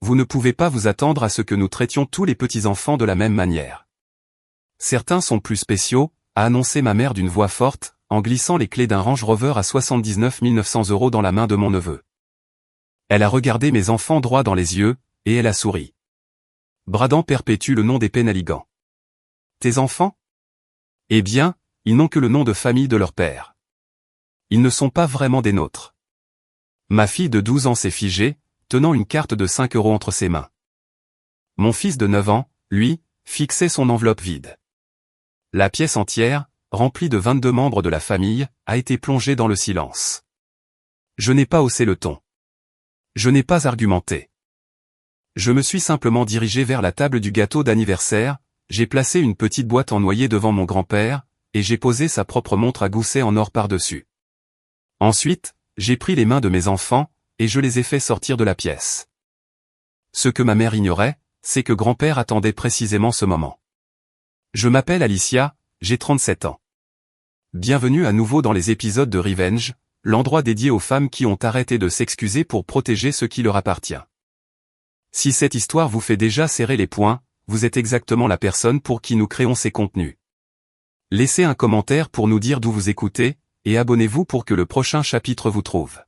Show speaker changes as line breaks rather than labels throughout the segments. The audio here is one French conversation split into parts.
vous ne pouvez pas vous attendre à ce que nous traitions tous les petits-enfants de la même manière. Certains sont plus spéciaux, a annoncé ma mère d'une voix forte, en glissant les clés d'un Range Rover à 79 900 € dans la main de mon neveu. Elle a regardé mes enfants droit dans les yeux, et elle a souri. Bradan perpétue le nom des Penhaligans. Tes enfants? Eh bien, ils n'ont que le nom de famille de leur père. Ils ne sont pas vraiment des nôtres. Ma fille de 12 ans s'est figée, tenant une carte de 5 € entre ses mains. Mon fils de 9 ans, lui, fixait son enveloppe vide. La pièce entière, remplie de 22 membres de la famille, a été plongée dans le silence. Je n'ai pas haussé le ton. Je n'ai pas argumenté. Je me suis simplement dirigé vers la table du gâteau d'anniversaire, j'ai placé une petite boîte en noyer devant mon grand-père, et j'ai posé sa propre montre à gousset en or par-dessus. Ensuite, j'ai pris les mains de mes enfants, et je les ai fait sortir de la pièce. Ce que ma mère ignorait, c'est que grand-père attendait précisément ce moment. Je m'appelle Alicia, j'ai 37 ans. Bienvenue à nouveau dans les épisodes de Revenge, l'endroit dédié aux femmes qui ont arrêté de s'excuser pour protéger ce qui leur appartient. Si cette histoire vous fait déjà serrer les poings, vous êtes exactement la personne pour qui nous créons ces contenus. Laissez un commentaire pour nous dire d'où vous écoutez, et abonnez-vous pour que le prochain chapitre vous trouve.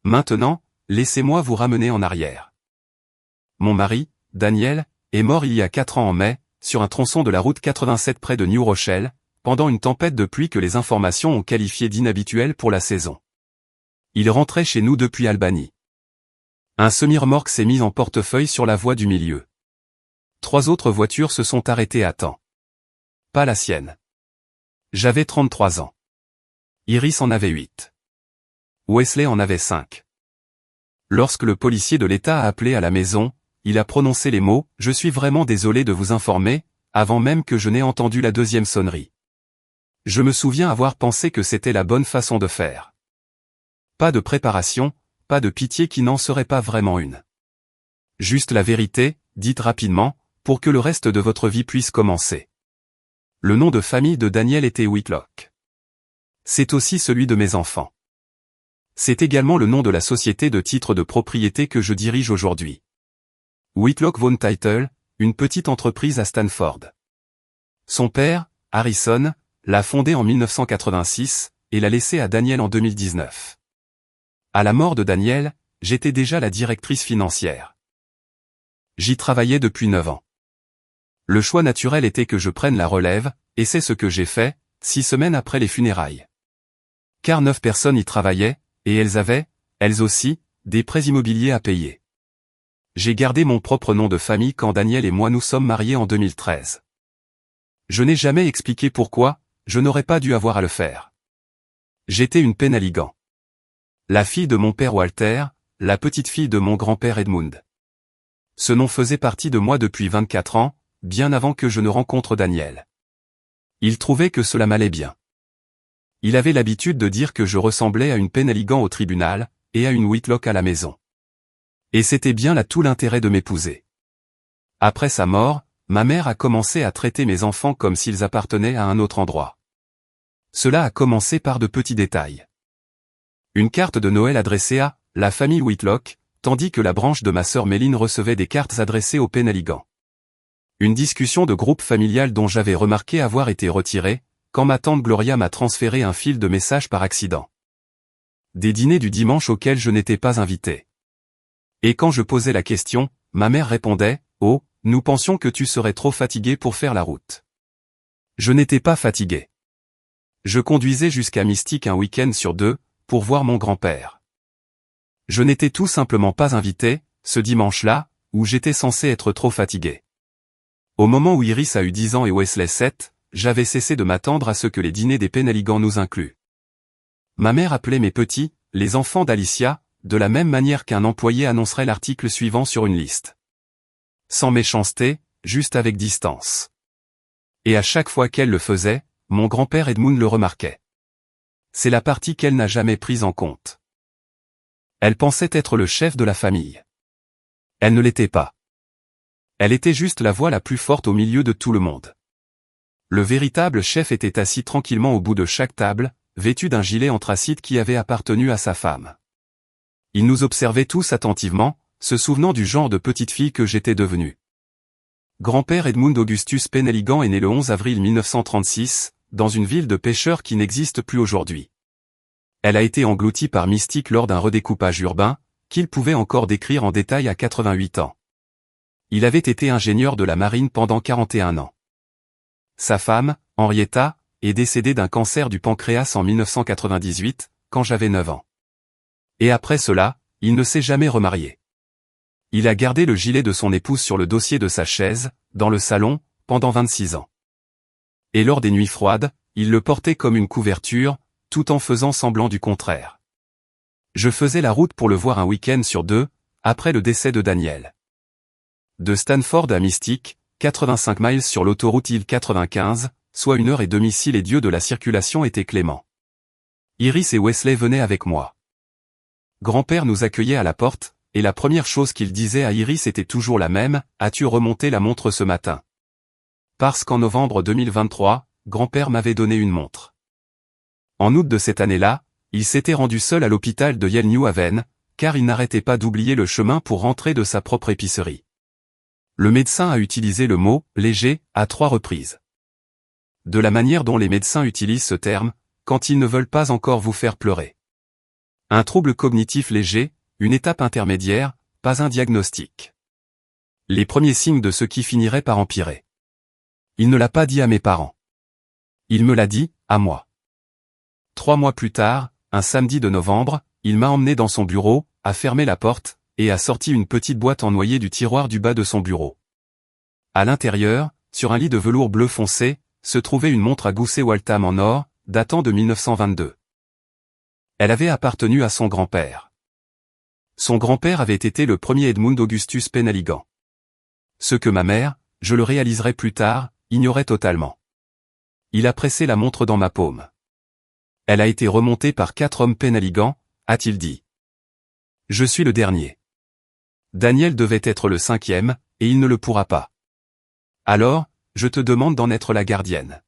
Maintenant, laissez-moi vous ramener en arrière. Mon mari, Daniel, est mort il y a 4 ans en mai, sur un tronçon de la route 87 près de New Rochelle, pendant une tempête de pluie que les informations ont qualifiée d'inhabituelle pour la saison. Il rentrait chez nous depuis Albany. Un semi-remorque s'est mis en portefeuille sur la voie du milieu. 3 autres voitures se sont arrêtées à temps. Pas la sienne. J'avais 33 ans. Iris en avait 8. Wesley en avait 5. Lorsque le policier de l'État a appelé à la maison, il a prononcé les mots « Je suis vraiment désolé de vous informer », avant même que je n'ai entendu la deuxième sonnerie. Je me souviens avoir pensé que c'était la bonne façon de faire. Pas de préparation, pas de pitié qui n'en serait pas vraiment une. Juste la vérité, dite rapidement, pour que le reste de votre vie puisse commencer. Le nom de famille de Daniel était Whitlock. C'est aussi celui de mes enfants. C'est également le nom de la société de titres de propriété que je dirige aujourd'hui. Whitlock Vaughan Title, une petite entreprise à Stanford. Son père, Harrison, l'a fondée en 1986, et l'a laissée à Daniel en 2019. À la mort de Daniel, j'étais déjà la directrice financière. J'y travaillais depuis 9 ans. Le choix naturel était que je prenne la relève, et c'est ce que j'ai fait, 6 semaines après les funérailles. Car 9 personnes y travaillaient, et elles avaient, elles aussi, des prêts immobiliers à payer. J'ai gardé mon propre nom de famille quand Daniel et moi nous sommes mariés en 2013. Je n'ai jamais expliqué pourquoi, je n'aurais pas dû avoir à le faire. J'étais une Penhaligan. La fille de mon père Walter, la petite fille de mon grand-père Edmund. Ce nom faisait partie de moi depuis 24 ans, bien avant que je ne rencontre Daniel. Il trouvait que cela m'allait bien. Il avait l'habitude de dire que je ressemblais à une Penhaligan au tribunal, et à une Whitlock à la maison. Et c'était bien là tout l'intérêt de m'épouser. Après sa mort, ma mère a commencé à traiter mes enfants comme s'ils appartenaient à un autre endroit. Cela a commencé par de petits détails. Une carte de Noël adressée à la famille Whitlock, tandis que la branche de ma sœur Méline recevait des cartes adressées aux Penhaligans. Une discussion de groupe familial dont j'avais remarqué avoir été retirée, quand ma tante Gloria m'a transféré un fil de messages par accident. Des dîners du dimanche auxquels je n'étais pas invité. Et quand je posais la question, ma mère répondait « Oh, nous pensions que tu serais trop fatigué pour faire la route. » Je n'étais pas fatigué. Je conduisais jusqu'à Mystique un week-end sur 2, pour voir mon grand-père. Je n'étais tout simplement pas invité, ce dimanche-là, où j'étais censé être trop fatigué. Au moment où Iris a eu 10 ans et Wesley 7, j'avais cessé de m'attendre à ce que les dîners des Penhaligans nous incluent. Ma mère appelait mes petits, les enfants d'Alicia, de la même manière qu'un employé annoncerait l'article suivant sur une liste. Sans méchanceté, juste avec distance. Et à chaque fois qu'elle le faisait, mon grand-père Edmund le remarquait. C'est la partie qu'elle n'a jamais prise en compte. Elle pensait être le chef de la famille. Elle ne l'était pas. Elle était juste la voix la plus forte au milieu de tout le monde. Le véritable chef était assis tranquillement au bout de chaque table, vêtu d'un gilet anthracite qui avait appartenu à sa femme. Il nous observait tous attentivement, se souvenant du genre de petite fille que j'étais devenue. Grand-père Edmund Augustus Penelligan est né le 11 avril 1936, dans une ville de pêcheurs qui n'existe plus aujourd'hui. Elle a été engloutie par Mystique lors d'un redécoupage urbain, qu'il pouvait encore décrire en détail à 88 ans. Il avait été ingénieur de la marine pendant 41 ans. Sa femme, Henrietta, est décédée d'un cancer du pancréas en 1998, quand j'avais 9 ans. Et après cela, il ne s'est jamais remarié. Il a gardé le gilet de son épouse sur le dossier de sa chaise, dans le salon, pendant 26 ans. Et lors des nuits froides, il le portait comme une couverture, tout en faisant semblant du contraire. Je faisais la route pour le voir un week-end sur 2, après le décès de Daniel. De Stanford à Mystique, 85 miles sur l'autoroute I-95, soit 1h30 si les dieux de la circulation étaient cléments. Iris et Wesley venaient avec moi. Grand-père nous accueillait à la porte, et la première chose qu'il disait à Iris était toujours la même, « As-tu remonté la montre ce matin ?» Parce qu'en novembre 2023, grand-père m'avait donné une montre. En août de cette année-là, il s'était rendu seul à l'hôpital de Yale New Haven, car il n'arrêtait pas d'oublier le chemin pour rentrer de sa propre épicerie. Le médecin a utilisé le mot « léger » à 3 reprises. De la manière dont les médecins utilisent ce terme, quand ils ne veulent pas encore vous faire pleurer. Un trouble cognitif léger, une étape intermédiaire, pas un diagnostic. Les premiers signes de ce qui finirait par empirer. Il ne l'a pas dit à mes parents. Il me l'a dit, à moi. 3 mois plus tard, un samedi de novembre, il m'a emmené dans son bureau, a fermé la porte, et a sorti une petite boîte en noyer du tiroir du bas de son bureau. À l'intérieur, sur un lit de velours bleu foncé, se trouvait une montre à gousset Waltham en or, datant de 1922. Elle avait appartenu à son grand-père. Son grand-père avait été le premier Edmund Augustus Penelligan. Ce que ma mère, je le réaliserai plus tard, ignorait totalement. Il a pressé la montre dans ma paume. Elle a été remontée par 4 hommes Penelligan, a-t-il dit. Je suis le dernier. Daniel devait être le 5e, et il ne le pourra pas. Alors, je te demande d'en être la gardienne.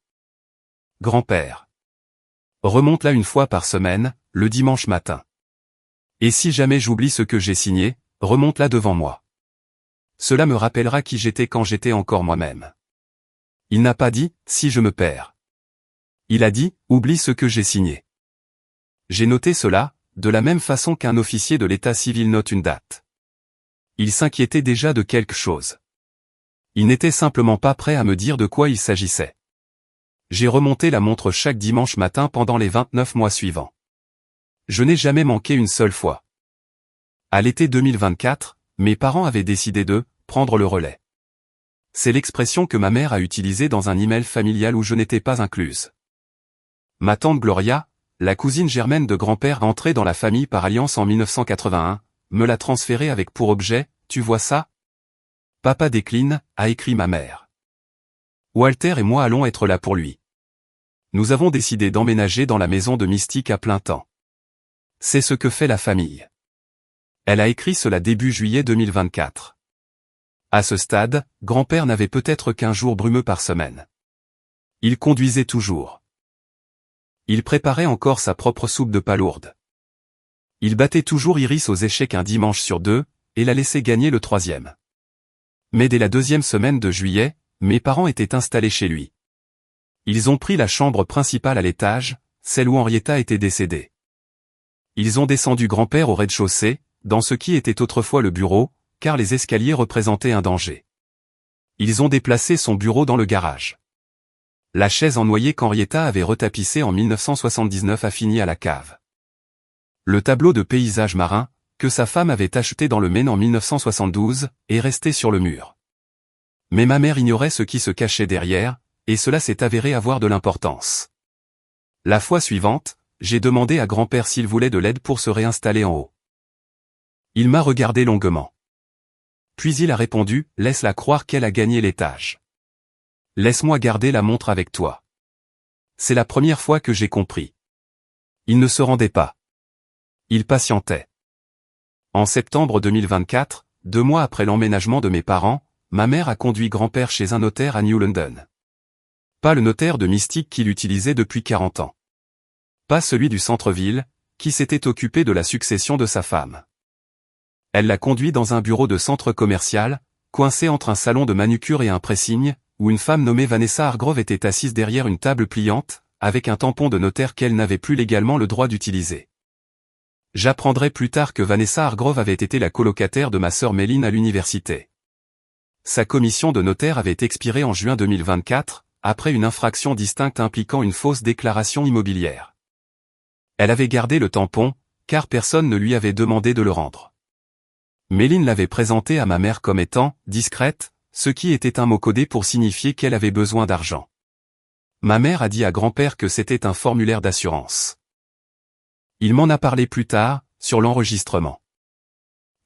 Grand-père. Remonte-la une fois par semaine, le dimanche matin. Et si jamais j'oublie ce que j'ai signé, remonte-la devant moi. Cela me rappellera qui j'étais quand j'étais encore moi-même. Il n'a pas dit « si je me perds ». Il a dit « oublie ce que j'ai signé ». J'ai noté cela, de la même façon qu'un officier de l'état civil note une date. Il s'inquiétait déjà de quelque chose. Il n'était simplement pas prêt à me dire de quoi il s'agissait. J'ai remonté la montre chaque dimanche matin pendant les 29 mois suivants. Je n'ai jamais manqué une seule fois. À l'été 2024, mes parents avaient décidé de « prendre le relais ». C'est l'expression que ma mère a utilisée dans un email familial où je n'étais pas incluse. Ma tante Gloria, la cousine germaine de grand-père entrée dans la famille par alliance en 1981, me l'a transférée avec pour objet « tu vois ça ? Papa décline », a écrit ma mère. Walter et moi allons être là pour lui. Nous avons décidé d'emménager dans la maison de Mystique à plein temps. C'est ce que fait la famille. Elle a écrit cela début juillet 2024. À ce stade, grand-père n'avait peut-être qu'1 jour brumeux par semaine. Il conduisait toujours. Il préparait encore sa propre soupe de palourde. Il battait toujours Iris aux échecs un dimanche sur 2, et la laissait gagner le 3e. Mais dès la 2e semaine de juillet, mes parents étaient installés chez lui. Ils ont pris la chambre principale à l'étage, celle où Henrietta était décédée. Ils ont descendu grand-père au rez-de-chaussée, dans ce qui était autrefois le bureau, car les escaliers représentaient un danger. Ils ont déplacé son bureau dans le garage. La chaise en noyer qu'Henrietta avait retapissée en 1979 a fini à la cave. Le tableau de paysage marin, que sa femme avait acheté dans le Maine en 1972, est resté sur le mur. Mais ma mère ignorait ce qui se cachait derrière, et cela s'est avéré avoir de l'importance. La fois suivante, j'ai demandé à grand-père s'il voulait de l'aide pour se réinstaller en haut. Il m'a regardé longuement. Puis il a répondu, « Laisse-la croire qu'elle a gagné l'étage. Laisse-moi garder la montre avec toi. » C'est la première fois que j'ai compris. Il ne se rendait pas. Il patientait. En septembre 2024, 2 mois après l'emménagement de mes parents, ma mère a conduit grand-père chez un notaire à New London. Pas le notaire de Mystique qu'il utilisait depuis 40 ans. Pas celui du centre-ville, qui s'était occupé de la succession de sa femme. Elle l'a conduit dans un bureau de centre commercial, coincé entre un salon de manucure et un pressing, où une femme nommée Vanessa Hargrove était assise derrière une table pliante, avec un tampon de notaire qu'elle n'avait plus légalement le droit d'utiliser. J'apprendrai plus tard que Vanessa Hargrove avait été la colocataire de ma sœur Méline à l'université. Sa commission de notaire avait expiré en juin 2024, après une infraction distincte impliquant une fausse déclaration immobilière. Elle avait gardé le tampon, car personne ne lui avait demandé de le rendre. Méline l'avait présenté à ma mère comme étant « discrète », ce qui était un mot codé pour signifier qu'elle avait besoin d'argent. Ma mère a dit à grand-père que c'était un formulaire d'assurance. Il m'en a parlé plus tard, sur l'enregistrement.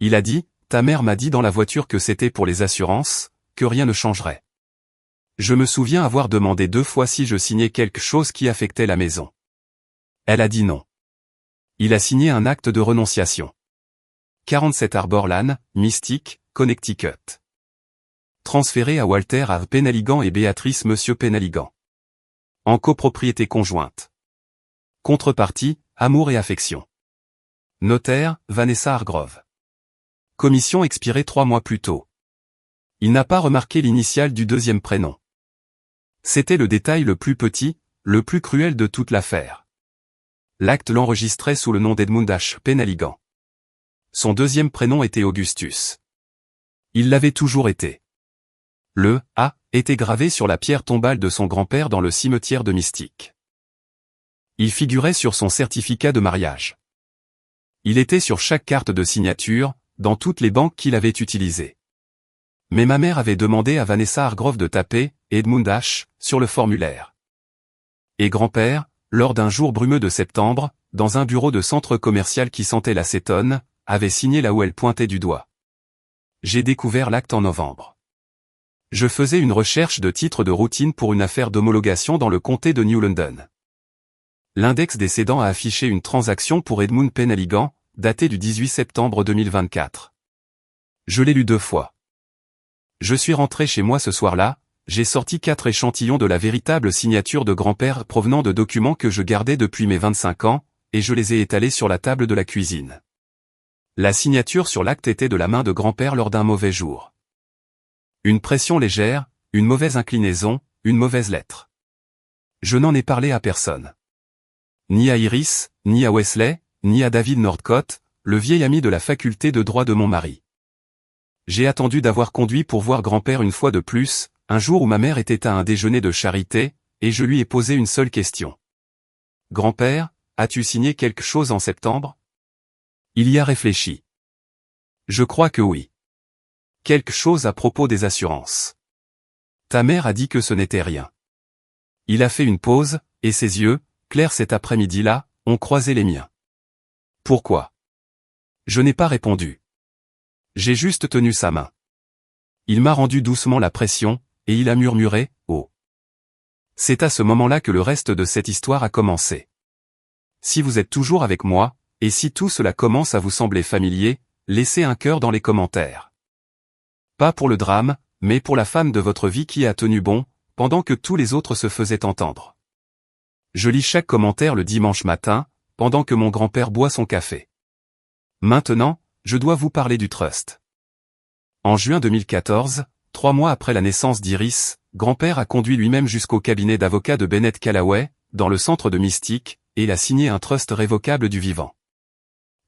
Il a dit, ta mère m'a dit dans la voiture que c'était pour les assurances, que rien ne changerait. Je me souviens avoir demandé 2 fois si je signais quelque chose qui affectait la maison. Elle a dit non. Il a signé un acte de renonciation. 47 Arbor Lane, Mystic, Connecticut. Transféré à Walter A. Penaligan et Béatrice Monsieur Penaligan. En copropriété conjointe. Contrepartie, amour et affection. Notaire, Vanessa Hargrove. Commission expirée 3 mois plus tôt. Il n'a pas remarqué l'initiale du deuxième prénom. C'était le détail le plus petit, le plus cruel de toute l'affaire. L'acte l'enregistrait sous le nom d'Edmund H. Penaligan. Son deuxième prénom était Augustus. Il l'avait toujours été. Le « A » était gravé sur la pierre tombale de son grand-père dans le cimetière de Mystic. Il figurait sur son certificat de mariage. Il était sur chaque carte de signature, dans toutes les banques qu'il avait utilisées. Mais ma mère avait demandé à Vanessa Hargrove de taper « Edmund H » sur le formulaire. Et grand-père, lors d'un jour brumeux de septembre, dans un bureau de centre commercial qui sentait l'acétone, avait signé là où elle pointait du doigt. J'ai découvert l'acte en novembre. Je faisais une recherche de titre de routine pour une affaire d'homologation dans le comté de New London. L'index des cédants a affiché une transaction pour Edmund Penaligan, datée du 18 septembre 2024. Je l'ai lu 2 fois. Je suis rentré chez moi ce soir-là, j'ai sorti 4 échantillons de la véritable signature de grand-père provenant de documents que je gardais depuis mes 25 ans, et je les ai étalés sur la table de la cuisine. La signature sur l'acte était de la main de grand-père lors d'un mauvais jour. Une pression légère, une mauvaise inclinaison, une mauvaise lettre. Je n'en ai parlé à personne. Ni à Iris, ni à Wesley, ni à David Northcott, le vieil ami de la faculté de droit de mon mari. J'ai attendu d'avoir conduit pour voir grand-père une fois de plus, un jour où ma mère était à un déjeuner de charité, et je lui ai posé une seule question. « Grand-père, as-tu signé quelque chose en septembre ?» Il y a réfléchi. Je crois que oui. Quelque chose à propos des assurances. Ta mère a dit que ce n'était rien. Il a fait une pause, et ses yeux, clairs cet après-midi-là, ont croisé les miens. Pourquoi? Je n'ai pas répondu. J'ai juste tenu sa main. Il m'a rendu doucement la pression, et il a murmuré « Oh ». C'est à ce moment-là que le reste de cette histoire a commencé. Si vous êtes toujours avec moi, et si tout cela commence à vous sembler familier, laissez un cœur dans les commentaires. Pas pour le drame, mais pour la femme de votre vie qui a tenu bon, pendant que tous les autres se faisaient entendre. Je lis chaque commentaire le dimanche matin, pendant que mon grand-père boit son café. Maintenant, je dois vous parler du trust. En juin 2014, 3 mois après la naissance d'Iris, grand-père a conduit lui-même jusqu'au cabinet d'avocat de Bennett Callaway, dans le centre de Mystic, et il a signé un trust révocable du vivant.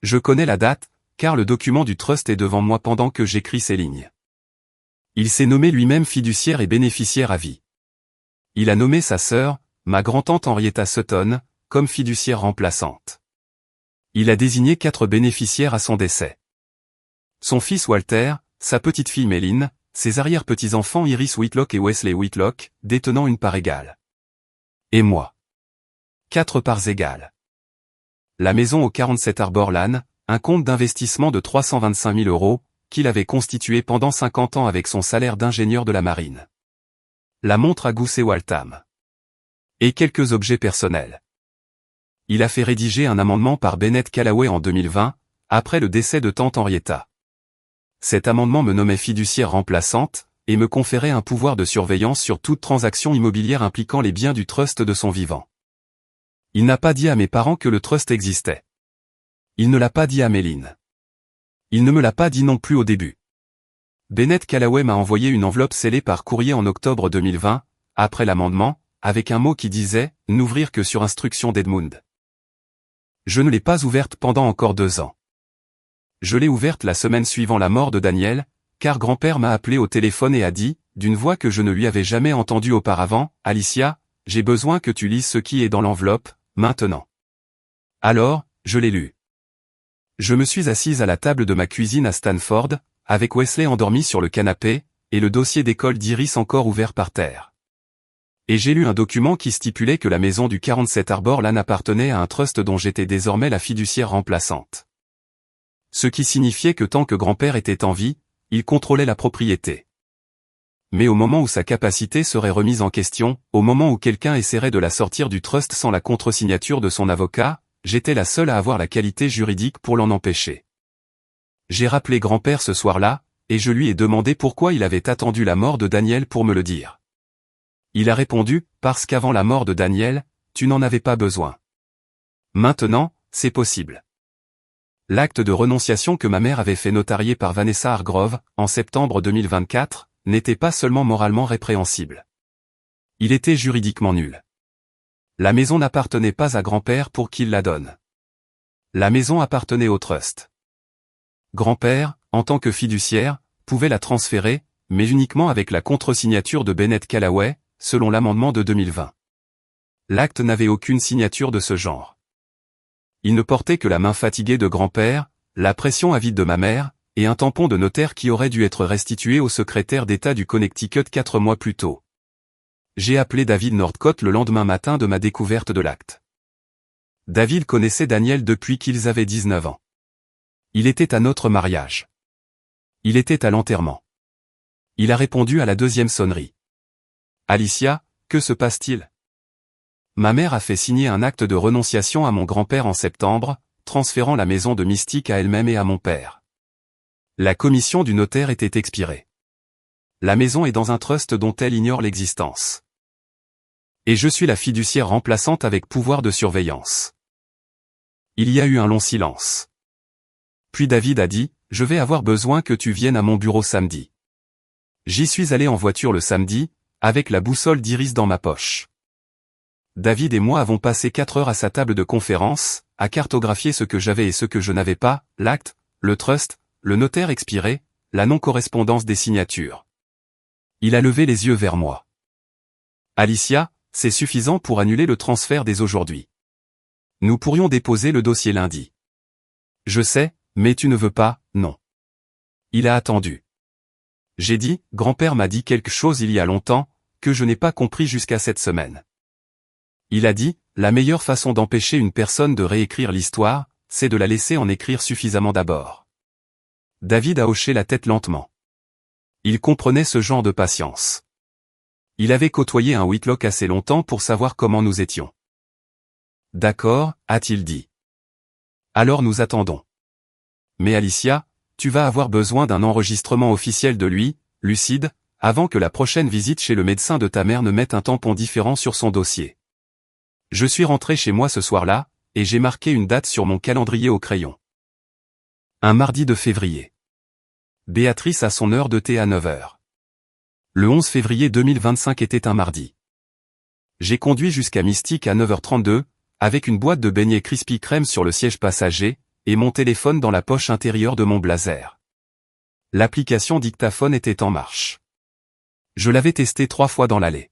Je connais la date, car le document du trust est devant moi pendant que j'écris ces lignes. Il s'est nommé lui-même fiduciaire et bénéficiaire à vie. Il a nommé sa sœur, ma grand-tante Henrietta Sutton, comme fiduciaire remplaçante. Il a désigné 4 bénéficiaires à son décès. Son fils Walter, sa petite-fille Méline, ses arrière-petits-enfants Iris Whitlock et Wesley Whitlock, détenant une part égale. Et moi. 4 parts égales. La maison au 47 Arbor Lane, un compte d'investissement de 325 000 €, qu'il avait constitué pendant 50 ans avec son salaire d'ingénieur de la marine. La montre à gousset Waltham. Et quelques objets personnels. Il a fait rédiger un amendement par Bennett Callaway en 2020, après le décès de tante Henrietta. Cet amendement me nommait fiduciaire remplaçante, et me conférait un pouvoir de surveillance sur toute transaction immobilière impliquant les biens du trust de son vivant. Il n'a pas dit à mes parents que le trust existait. Il ne l'a pas dit à Méline. Il ne me l'a pas dit non plus au début. Bennett Callaway m'a envoyé une enveloppe scellée par courrier en octobre 2020, après l'amendement, avec un mot qui disait « N'ouvrir que sur instruction d'Edmund ». Je ne l'ai pas ouverte pendant encore 2 ans. Je l'ai ouverte la semaine suivant la mort de Daniel, car grand-père m'a appelé au téléphone et a dit, d'une voix que je ne lui avais jamais entendue auparavant, « Alicia, j'ai besoin que tu lises ce qui est dans l'enveloppe, maintenant. » Alors, je l'ai lu. Je me suis assise à la table de ma cuisine à Stanford, avec Wesley endormi sur le canapé, et le dossier d'école d'Iris encore ouvert par terre. Et j'ai lu un document qui stipulait que la maison du 47 Arbor Lane appartenait à un trust dont j'étais désormais la fiduciaire remplaçante. Ce qui signifiait que tant que grand-père était en vie, il contrôlait la propriété. Mais au moment où sa capacité serait remise en question, au moment où quelqu'un essaierait de la sortir du trust sans la contre-signature de son avocat, j'étais la seule à avoir la qualité juridique pour l'en empêcher. J'ai rappelé grand-père ce soir-là, et je lui ai demandé pourquoi il avait attendu la mort de Daniel pour me le dire. Il a répondu, parce qu'avant la mort de Daniel, tu n'en avais pas besoin. Maintenant, c'est possible. L'acte de renonciation que ma mère avait fait notarier par Vanessa Hargrove, en septembre 2024, n'était pas seulement moralement répréhensible. Il était juridiquement nul. La maison n'appartenait pas à grand-père pour qu'il la donne. La maison appartenait au trust. Grand-père, en tant que fiduciaire, pouvait la transférer, mais uniquement avec la contre-signature de Bennett Callaway, selon l'amendement de 2020. L'acte n'avait aucune signature de ce genre. Il ne portait que la main fatiguée de grand-père, la pression avide de ma mère, et un tampon de notaire qui aurait dû être restitué au secrétaire d'État du Connecticut 4 mois plus tôt. J'ai appelé David Northcott le lendemain matin de ma découverte de l'acte. David connaissait Daniel depuis qu'ils avaient 19 ans. Il était à notre mariage. Il était à l'enterrement. Il a répondu à la 2e sonnerie. Alicia, que se passe-t-il? Ma mère a fait signer un acte de renonciation à mon grand-père en septembre, transférant la maison de Mystique à elle-même et à mon père. La commission du notaire était expirée. La maison est dans un trust dont elle ignore l'existence. Et je suis la fiduciaire remplaçante avec pouvoir de surveillance. Il y a eu un long silence. Puis David a dit, « Je vais avoir besoin que tu viennes à mon bureau samedi. » J'y suis allé en voiture le samedi, avec la boussole d'Iris dans ma poche. David et moi avons passé 4 heures à sa table de conférence, à cartographier ce que j'avais et ce que je n'avais pas, l'acte, le trust, le notaire expiré, la non-correspondance des signatures. Il a levé les yeux vers moi. Alicia, c'est suffisant pour annuler le transfert dès aujourd'hui. Nous pourrions déposer le dossier lundi. Je sais, mais tu ne veux pas, non. Il a attendu. J'ai dit, grand-père m'a dit quelque chose il y a longtemps, que je n'ai pas compris jusqu'à cette semaine. Il a dit, la meilleure façon d'empêcher une personne de réécrire l'histoire, c'est de la laisser en écrire suffisamment d'abord. David a hoché la tête lentement. Il comprenait ce genre de patience. Il avait côtoyé un Whitlock assez longtemps pour savoir comment nous étions. D'accord, a-t-il dit. Alors nous attendons. Mais Alicia, tu vas avoir besoin d'un enregistrement officiel de lui, lucide, avant que la prochaine visite chez le médecin de ta mère ne mette un tampon différent sur son dossier. Je suis rentré chez moi ce soir-là, et j'ai marqué une date sur mon calendrier au crayon. Un mardi de février. Béatrice a son heure de thé à 9h. Le 11 février 2025 était un mardi. J'ai conduit jusqu'à Mystique à 9h32, avec une boîte de beignets Krispy Kreme sur le siège passager, et mon téléphone dans la poche intérieure de mon blazer. L'application dictaphone était en marche. Je l'avais testé 3 fois dans l'allée.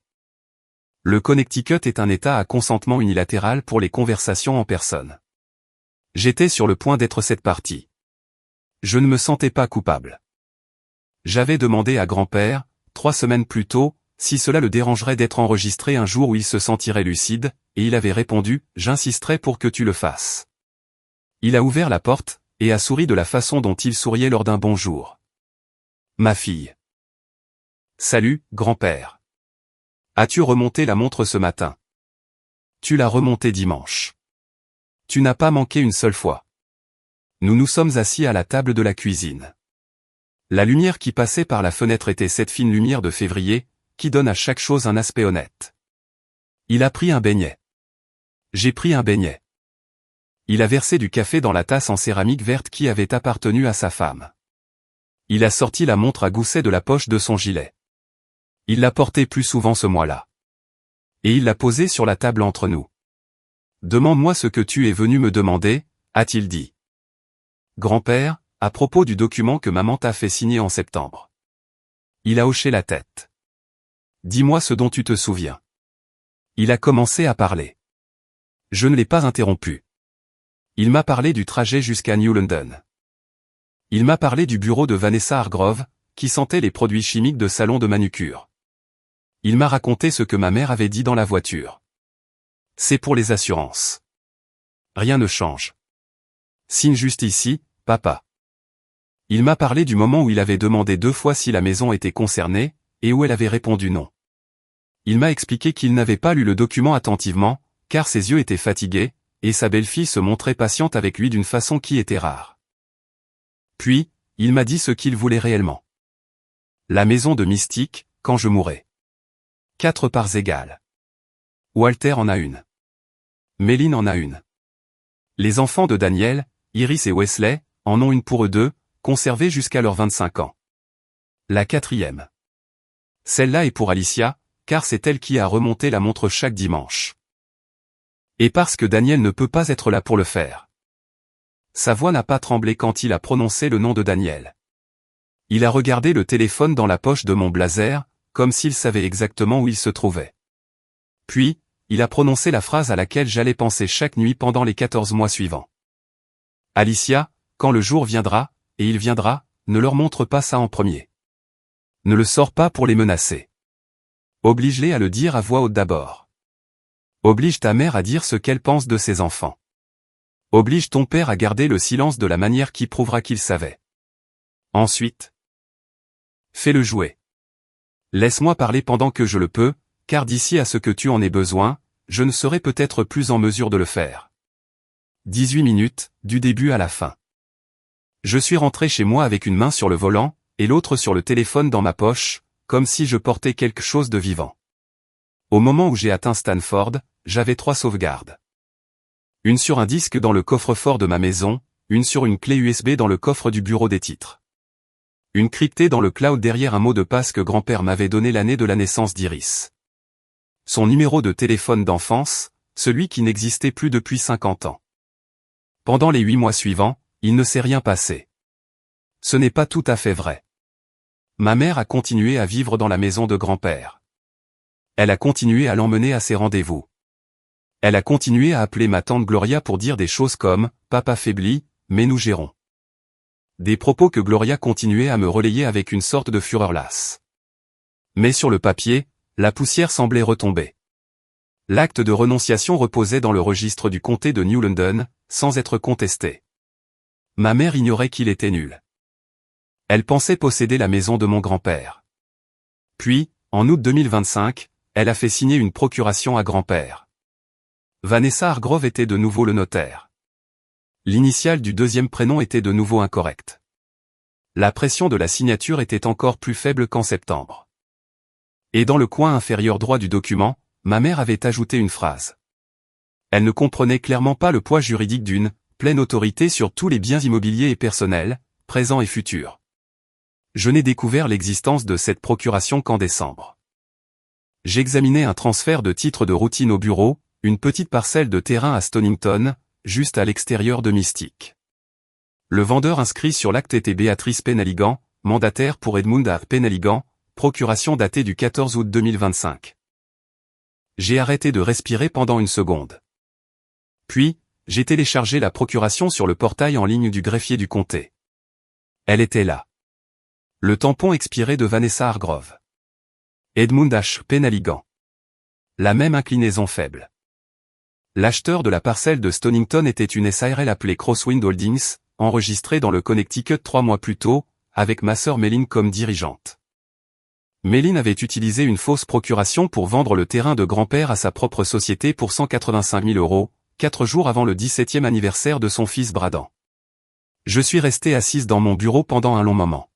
Le Connecticut est un État à consentement unilatéral pour les conversations en personne. J'étais sur le point d'être cette partie. Je ne me sentais pas coupable. J'avais demandé à grand-père, 3 semaines plus tôt, si cela le dérangerait d'être enregistré un jour où il se sentirait lucide, et il avait répondu, « J'insisterai pour que tu le fasses. » Il a ouvert la porte, et a souri de la façon dont il souriait lors d'un bonjour. Ma fille. Salut, grand-père. As-tu remonté la montre ce matin? Tu l'as remontée dimanche. Tu n'as pas manqué une seule fois. Nous nous sommes assis à la table de la cuisine. La lumière qui passait par la fenêtre était cette fine lumière de février, qui donne à chaque chose un aspect honnête. Il a pris un beignet. J'ai pris un beignet. Il a versé du café dans la tasse en céramique verte qui avait appartenu à sa femme. Il a sorti la montre à gousset de la poche de son gilet. Il l'a portée plus souvent ce mois-là. Et il l'a posée sur la table entre nous. Demande-moi ce que tu es venu me demander, a-t-il dit. Grand-père, à propos du document que maman t'a fait signer en septembre. Il a hoché la tête. Dis-moi ce dont tu te souviens. Il a commencé à parler. Je ne l'ai pas interrompu. Il m'a parlé du trajet jusqu'à New London. Il m'a parlé du bureau de Vanessa Hargrove, qui sentait les produits chimiques de salon de manucure. Il m'a raconté ce que ma mère avait dit dans la voiture. C'est pour les assurances. Rien ne change. Signe juste ici, papa. Il m'a parlé du moment où il avait demandé 2 fois si la maison était concernée, et où elle avait répondu non. Il m'a expliqué qu'il n'avait pas lu le document attentivement, car ses yeux étaient fatigués, et sa belle-fille se montrait patiente avec lui d'une façon qui était rare. Puis, il m'a dit ce qu'il voulait réellement. La maison de Mystique, quand je mourrai. 4 parts égales. Walter en a une. Méline en a une. Les enfants de Daniel, Iris et Wesley, en ont une pour eux deux, conservée jusqu'à leurs 25 ans. La 4e. Celle-là est pour Alicia, car c'est elle qui a remonté la montre chaque dimanche. Et parce que Daniel ne peut pas être là pour le faire. Sa voix n'a pas tremblé quand il a prononcé le nom de Daniel. Il a regardé le téléphone dans la poche de mon blazer, comme s'il savait exactement où il se trouvait. Puis, il a prononcé la phrase à laquelle j'allais penser chaque nuit pendant les 14 mois suivants. Alicia, quand le jour viendra, et il viendra, ne leur montre pas ça en premier. Ne le sors pas pour les menacer. Oblige-les à le dire à voix haute d'abord. Oblige ta mère à dire ce qu'elle pense de ses enfants. Oblige ton père à garder le silence de la manière qui prouvera qu'il savait. Ensuite, fais-le jouer. Laisse-moi parler pendant que je le peux, car d'ici à ce que tu en aies besoin, je ne serai peut-être plus en mesure de le faire. 18 minutes, du début à la fin. Je suis rentré chez moi avec une main sur le volant, et l'autre sur le téléphone dans ma poche, comme si je portais quelque chose de vivant. Au moment où j'ai atteint Stanford, j'avais 3 sauvegardes. Une sur un disque dans le coffre-fort de ma maison, une sur une clé USB dans le coffre du bureau des titres. Une cryptée dans le cloud derrière un mot de passe que grand-père m'avait donné l'année de la naissance d'Iris. Son numéro de téléphone d'enfance, celui qui n'existait plus depuis 50 ans. Pendant les 8 mois suivants, il ne s'est rien passé. Ce n'est pas tout à fait vrai. Ma mère a continué à vivre dans la maison de grand-père. Elle a continué à l'emmener à ses rendez-vous. Elle a continué à appeler ma tante Gloria pour dire des choses comme « Papa faiblit, mais nous gérons ». Des propos que Gloria continuait à me relayer avec une sorte de fureur lasse. Mais sur le papier, la poussière semblait retomber. L'acte de renonciation reposait dans le registre du comté de New London, sans être contesté. Ma mère ignorait qu'il était nul. Elle pensait posséder la maison de mon grand-père. Puis, en août 2025, elle a fait signer une procuration à grand-père. Vanessa Hargrove était de nouveau le notaire. L'initiale du 2e prénom était de nouveau incorrecte. La pression de la signature était encore plus faible qu'en septembre. Et dans le coin inférieur droit du document, ma mère avait ajouté une phrase. Elle ne comprenait clairement pas le poids juridique d'une pleine autorité sur tous les biens immobiliers et personnels, présents et futurs. Je n'ai découvert l'existence de cette procuration qu'en décembre. J'examinais un transfert de titres de routine au bureau, une petite parcelle de terrain à Stonington, juste à l'extérieur de Mystique. Le vendeur inscrit sur l'acte était Béatrice Penaligan, mandataire pour Edmund A. Penaligan, procuration datée du 14 août 2025. J'ai arrêté de respirer pendant une seconde. Puis, j'ai téléchargé la procuration sur le portail en ligne du greffier du comté. Elle était là. Le tampon expiré de Vanessa Hargrove. Edmund H. Penaligan. La même inclinaison faible. L'acheteur de la parcelle de Stonington était une SARL appelée Crosswind Holdings, enregistrée dans le Connecticut 3 mois plus tôt, avec ma sœur Méline comme dirigeante. Méline avait utilisé une fausse procuration pour vendre le terrain de grand-père à sa propre société pour 185 000 €, 4 jours avant le 17e anniversaire de son fils Bradan. Je suis resté assise dans mon bureau pendant un long moment.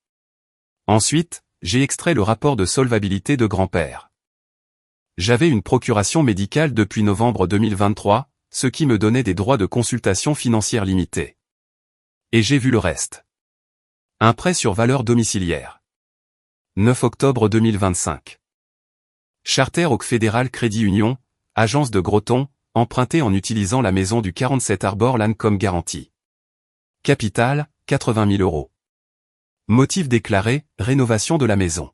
Ensuite, j'ai extrait le rapport de solvabilité de grand-père. J'avais une procuration médicale depuis novembre 2023, ce qui me donnait des droits de consultation financière limités. Et j'ai vu le reste. Un prêt sur valeur domiciliaire. 9 octobre 2025. Charter Oak Federal Credit Union, agence de Groton, emprunté en utilisant la maison du 47 Arbor Lane comme garantie. Capital, 80 000 euros. Motif déclaré, rénovation de la maison.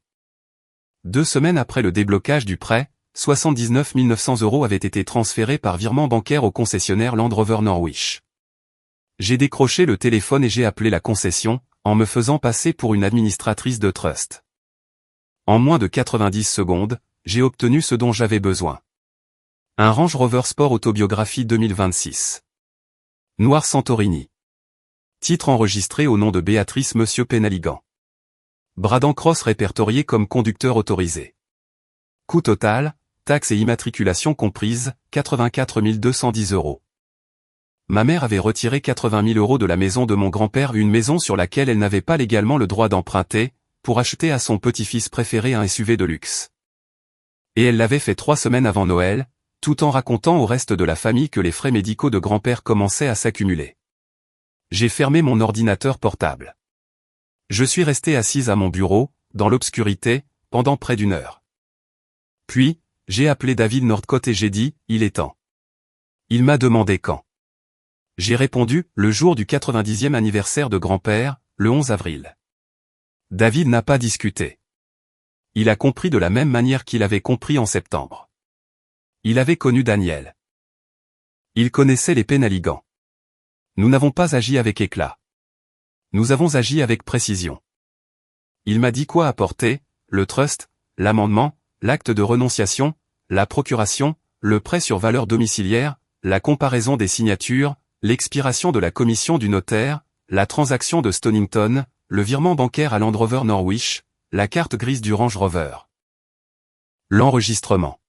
2 semaines après le déblocage du prêt, 79 900 € avaient été transférés par virement bancaire au concessionnaire Land Rover Norwich. J'ai décroché le téléphone et j'ai appelé la concession, en me faisant passer pour une administratrice de trust. En moins de 90 secondes, j'ai obtenu ce dont j'avais besoin. Un Range Rover Sport Autobiographie 2026. Noir Santorini. Titre enregistré au nom de Béatrice Monsieur Penaligan. Bradan Cross répertorié comme conducteur autorisé. Coût total, taxes et immatriculation comprises, 84 210 €. Ma mère avait retiré 80 000 € de la maison de mon grand-père, une maison sur laquelle elle n'avait pas légalement le droit d'emprunter, pour acheter à son petit-fils préféré un SUV de luxe. Et elle l'avait fait 3 semaines avant Noël, tout en racontant au reste de la famille que les frais médicaux de grand-père commençaient à s'accumuler. J'ai fermé mon ordinateur portable. Je suis resté assise à mon bureau, dans l'obscurité, pendant près d'1 heure. Puis, j'ai appelé David Northcott et j'ai dit, il est temps. Il m'a demandé quand. J'ai répondu, le jour du 90e anniversaire de grand-père, le 11 avril. David n'a pas discuté. Il a compris de la même manière qu'il avait compris en septembre. Il avait connu Daniel. Il connaissait les Penaligan. Nous n'avons pas agi avec éclat. Nous avons agi avec précision. Il m'a dit quoi apporter, le trust, l'amendement, l'acte de renonciation, la procuration, le prêt sur valeur domiciliaire, la comparaison des signatures, l'expiration de la commission du notaire, la transaction de Stonington, le virement bancaire à Land Rover Norwich, la carte grise du Range Rover. L'enregistrement.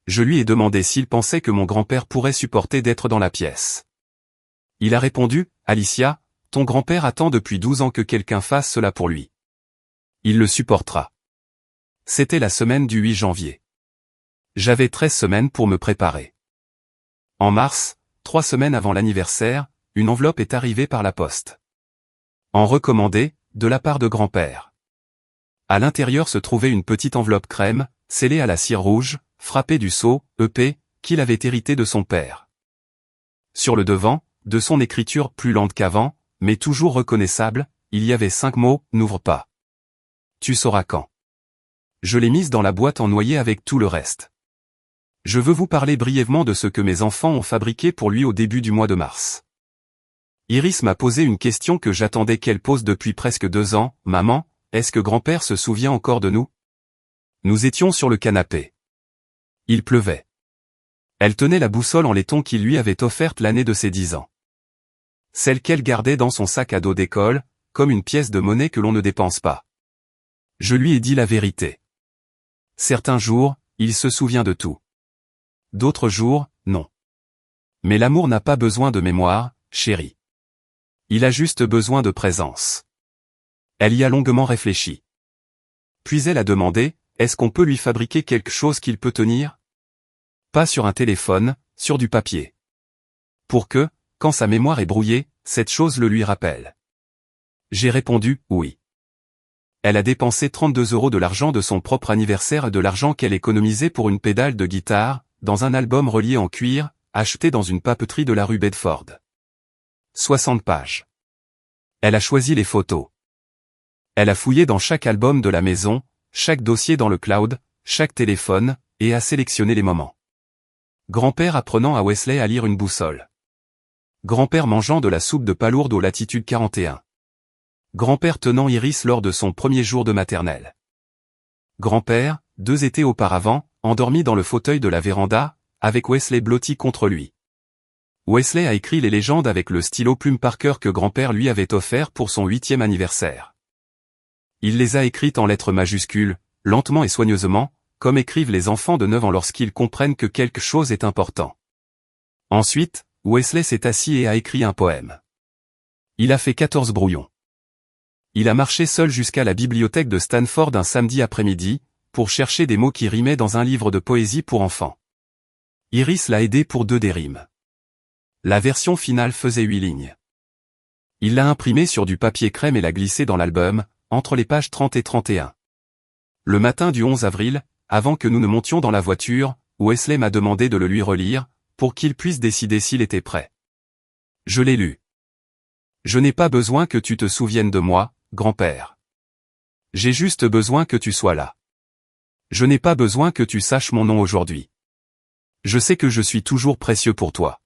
Je lui ai demandé s'il pensait que mon grand-père pourrait supporter d'être dans la pièce. Il a répondu, Alicia, ton grand-père attend depuis 12 ans que quelqu'un fasse cela pour lui. Il le supportera. C'était la semaine du 8 janvier. J'avais 13 semaines pour me préparer. En mars, 3 semaines avant l'anniversaire, une enveloppe est arrivée par la poste. En recommandé, de la part de grand-père. À l'intérieur se trouvait une petite enveloppe crème, scellée à la cire rouge, frappée du sceau, EP, qu'il avait hérité de son père. Sur le devant, de son écriture plus lente qu'avant, mais toujours reconnaissable, il y avait 5 mots, n'ouvre pas. Tu sauras quand. Je l'ai mise dans la boîte en noyer avec tout le reste. Je veux vous parler brièvement de ce que mes enfants ont fabriqué pour lui au début du mois de mars. Iris m'a posé une question que j'attendais qu'elle pose depuis presque 2 ans, maman, est-ce que grand-père se souvient encore de nous? Nous étions sur le canapé. Il pleuvait. Elle tenait la boussole en laiton qu'il lui avait offerte l'année de ses 10 ans. Celle qu'elle gardait dans son sac à dos d'école, comme une pièce de monnaie que l'on ne dépense pas. Je lui ai dit la vérité. Certains jours, il se souvient de tout. D'autres jours, non. Mais l'amour n'a pas besoin de mémoire, chérie. Il a juste besoin de présence. Elle y a longuement réfléchi. Puis elle a demandé, est-ce qu'on peut lui fabriquer quelque chose qu'il peut tenir? Pas sur un téléphone, sur du papier. Pour que, quand sa mémoire est brouillée, cette chose le lui rappelle. J'ai répondu, oui. Elle a dépensé 32 € de l'argent de son propre anniversaire et de l'argent qu'elle économisait pour une pédale de guitare, dans un album relié en cuir, acheté dans une papeterie de la rue Bedford. 60 pages. Elle a choisi les photos. Elle a fouillé dans chaque album de la maison, chaque dossier dans le cloud, chaque téléphone, et a sélectionné les moments. Grand-père apprenant à Wesley à lire une boussole. Grand-père mangeant de la soupe de palourde aux latitude 41. Grand-père tenant Iris lors de son premier jour de maternelle. Grand-père, 2 étés auparavant, endormi dans le fauteuil de la véranda, avec Wesley blotti contre lui. Wesley a écrit les légendes avec le stylo plume Parker que grand-père lui avait offert pour son 8e anniversaire. Il les a écrites en lettres majuscules, lentement et soigneusement, comme écrivent les enfants de 9 ans lorsqu'ils comprennent que quelque chose est important. Ensuite, Wesley s'est assis et a écrit un poème. Il a fait 14 brouillons. Il a marché seul jusqu'à la bibliothèque de Stanford un samedi après-midi, pour chercher des mots qui rimaient dans un livre de poésie pour enfants. Iris l'a aidé pour 2 des rimes. La version finale faisait 8 lignes. Il l'a imprimée sur du papier crème et l'a glissée dans l'album, entre les pages 30 et 31. Le matin du 11 avril, avant que nous ne montions dans la voiture, Wesley m'a demandé de le lui relire, pour qu'il puisse décider s'il était prêt. Je l'ai lu. Je n'ai pas besoin que tu te souviennes de moi, grand-père. J'ai juste besoin que tu sois là. Je n'ai pas besoin que tu saches mon nom aujourd'hui. Je sais que je suis toujours précieux pour toi.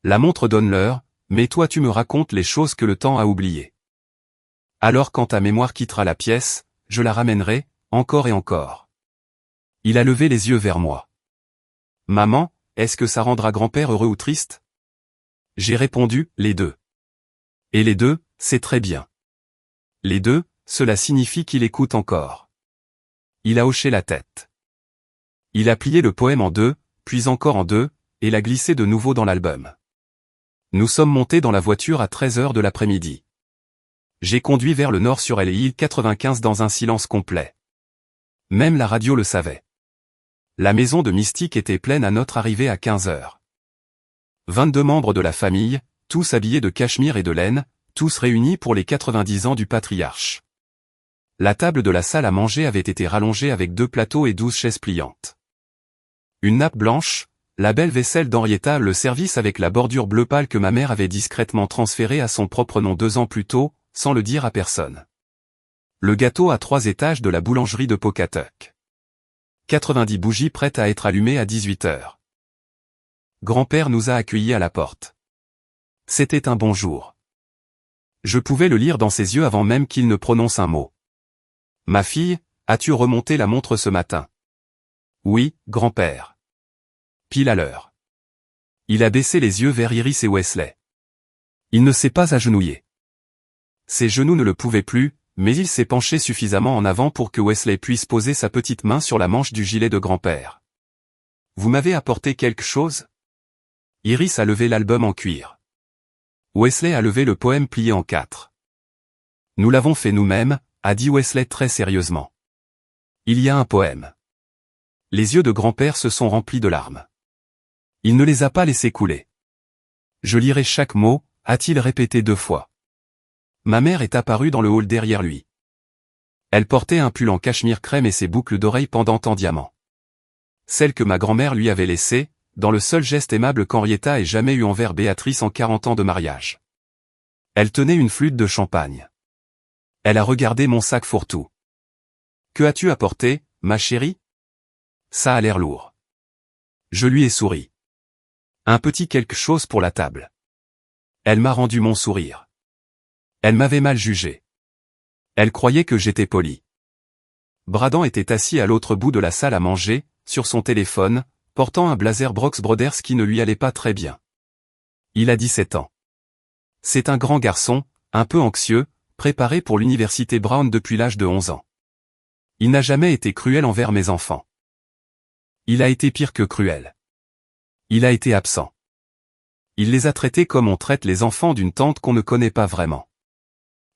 La montre donne l'heure, mais toi tu me racontes les choses que le temps a oubliées. Alors quand ta mémoire quittera la pièce, je la ramènerai, encore et encore. Il a levé les yeux vers moi. Maman, est-ce que ça rendra grand-père heureux ou triste? J'ai répondu, les deux. Et les deux, c'est très bien. Les deux, cela signifie qu'il écoute encore. Il a hoché la tête. Il a plié le poème en deux, puis encore en deux, et l'a glissé de nouveau dans l'album. Nous sommes montés dans la voiture à 13h de l'après-midi. J'ai conduit vers le nord sur LI 95 dans un silence complet. Même la radio le savait. La maison de Mystique était pleine à notre arrivée à 15h. 22 membres de la famille, tous habillés de cachemire et de laine, tous réunis pour les 90 ans du patriarche. La table de la salle à manger avait été rallongée avec 2 plateaux et 12 chaises pliantes. Une nappe blanche, la belle vaisselle d'Henrietta, le service avec la bordure bleu pâle que ma mère avait discrètement transférée à son propre nom 2 ans plus tôt, sans le dire à personne. Le gâteau à 3 étages de la boulangerie de Pocatuck. 90 bougies prêtes à être allumées à 18h. Grand-père nous a accueillis à la porte. C'était un bonjour. Je pouvais le lire dans ses yeux avant même qu'il ne prononce un mot. Ma fille, as-tu remonté la montre ce matin? Oui, grand-père. Pile à l'heure. Il a baissé les yeux vers Iris et Wesley. Il ne s'est pas agenouillé. Ses genoux ne le pouvaient plus, mais il s'est penché suffisamment en avant pour que Wesley puisse poser sa petite main sur la manche du gilet de grand-père. Vous m'avez apporté quelque chose? Iris a levé l'album en cuir. Wesley a levé le poème plié en 4. Nous l'avons fait nous-mêmes, a dit Wesley très sérieusement. Il y a un poème. Les yeux de grand-père se sont remplis de larmes. Il ne les a pas laissés couler. Je lirai chaque mot, a-t-il répété 2 fois. Ma mère est apparue dans le hall derrière lui. Elle portait un pull en cachemire crème et ses boucles d'oreilles pendantes en diamant. Celle que ma grand-mère lui avait laissée, dans le seul geste aimable qu'Henrietta ait jamais eu envers Béatrice en 40 ans de mariage. Elle tenait une flûte de champagne. Elle a regardé mon sac fourre-tout. Que as-tu apporté, ma chérie? Ça a l'air lourd. Je lui ai souri. Un petit quelque chose pour la table. Elle m'a rendu mon sourire. Elle m'avait mal jugé. Elle croyait que j'étais poli. Bradan était assis à l'autre bout de la salle à manger, sur son téléphone, portant un blazer Brooks Brothers qui ne lui allait pas très bien. Il a 17 ans. C'est un grand garçon, un peu anxieux, préparé pour l'université Brown depuis l'âge de 11 ans. Il n'a jamais été cruel envers mes enfants. Il a été pire que cruel. Il a été absent. Il les a traités comme on traite les enfants d'une tante qu'on ne connaît pas vraiment.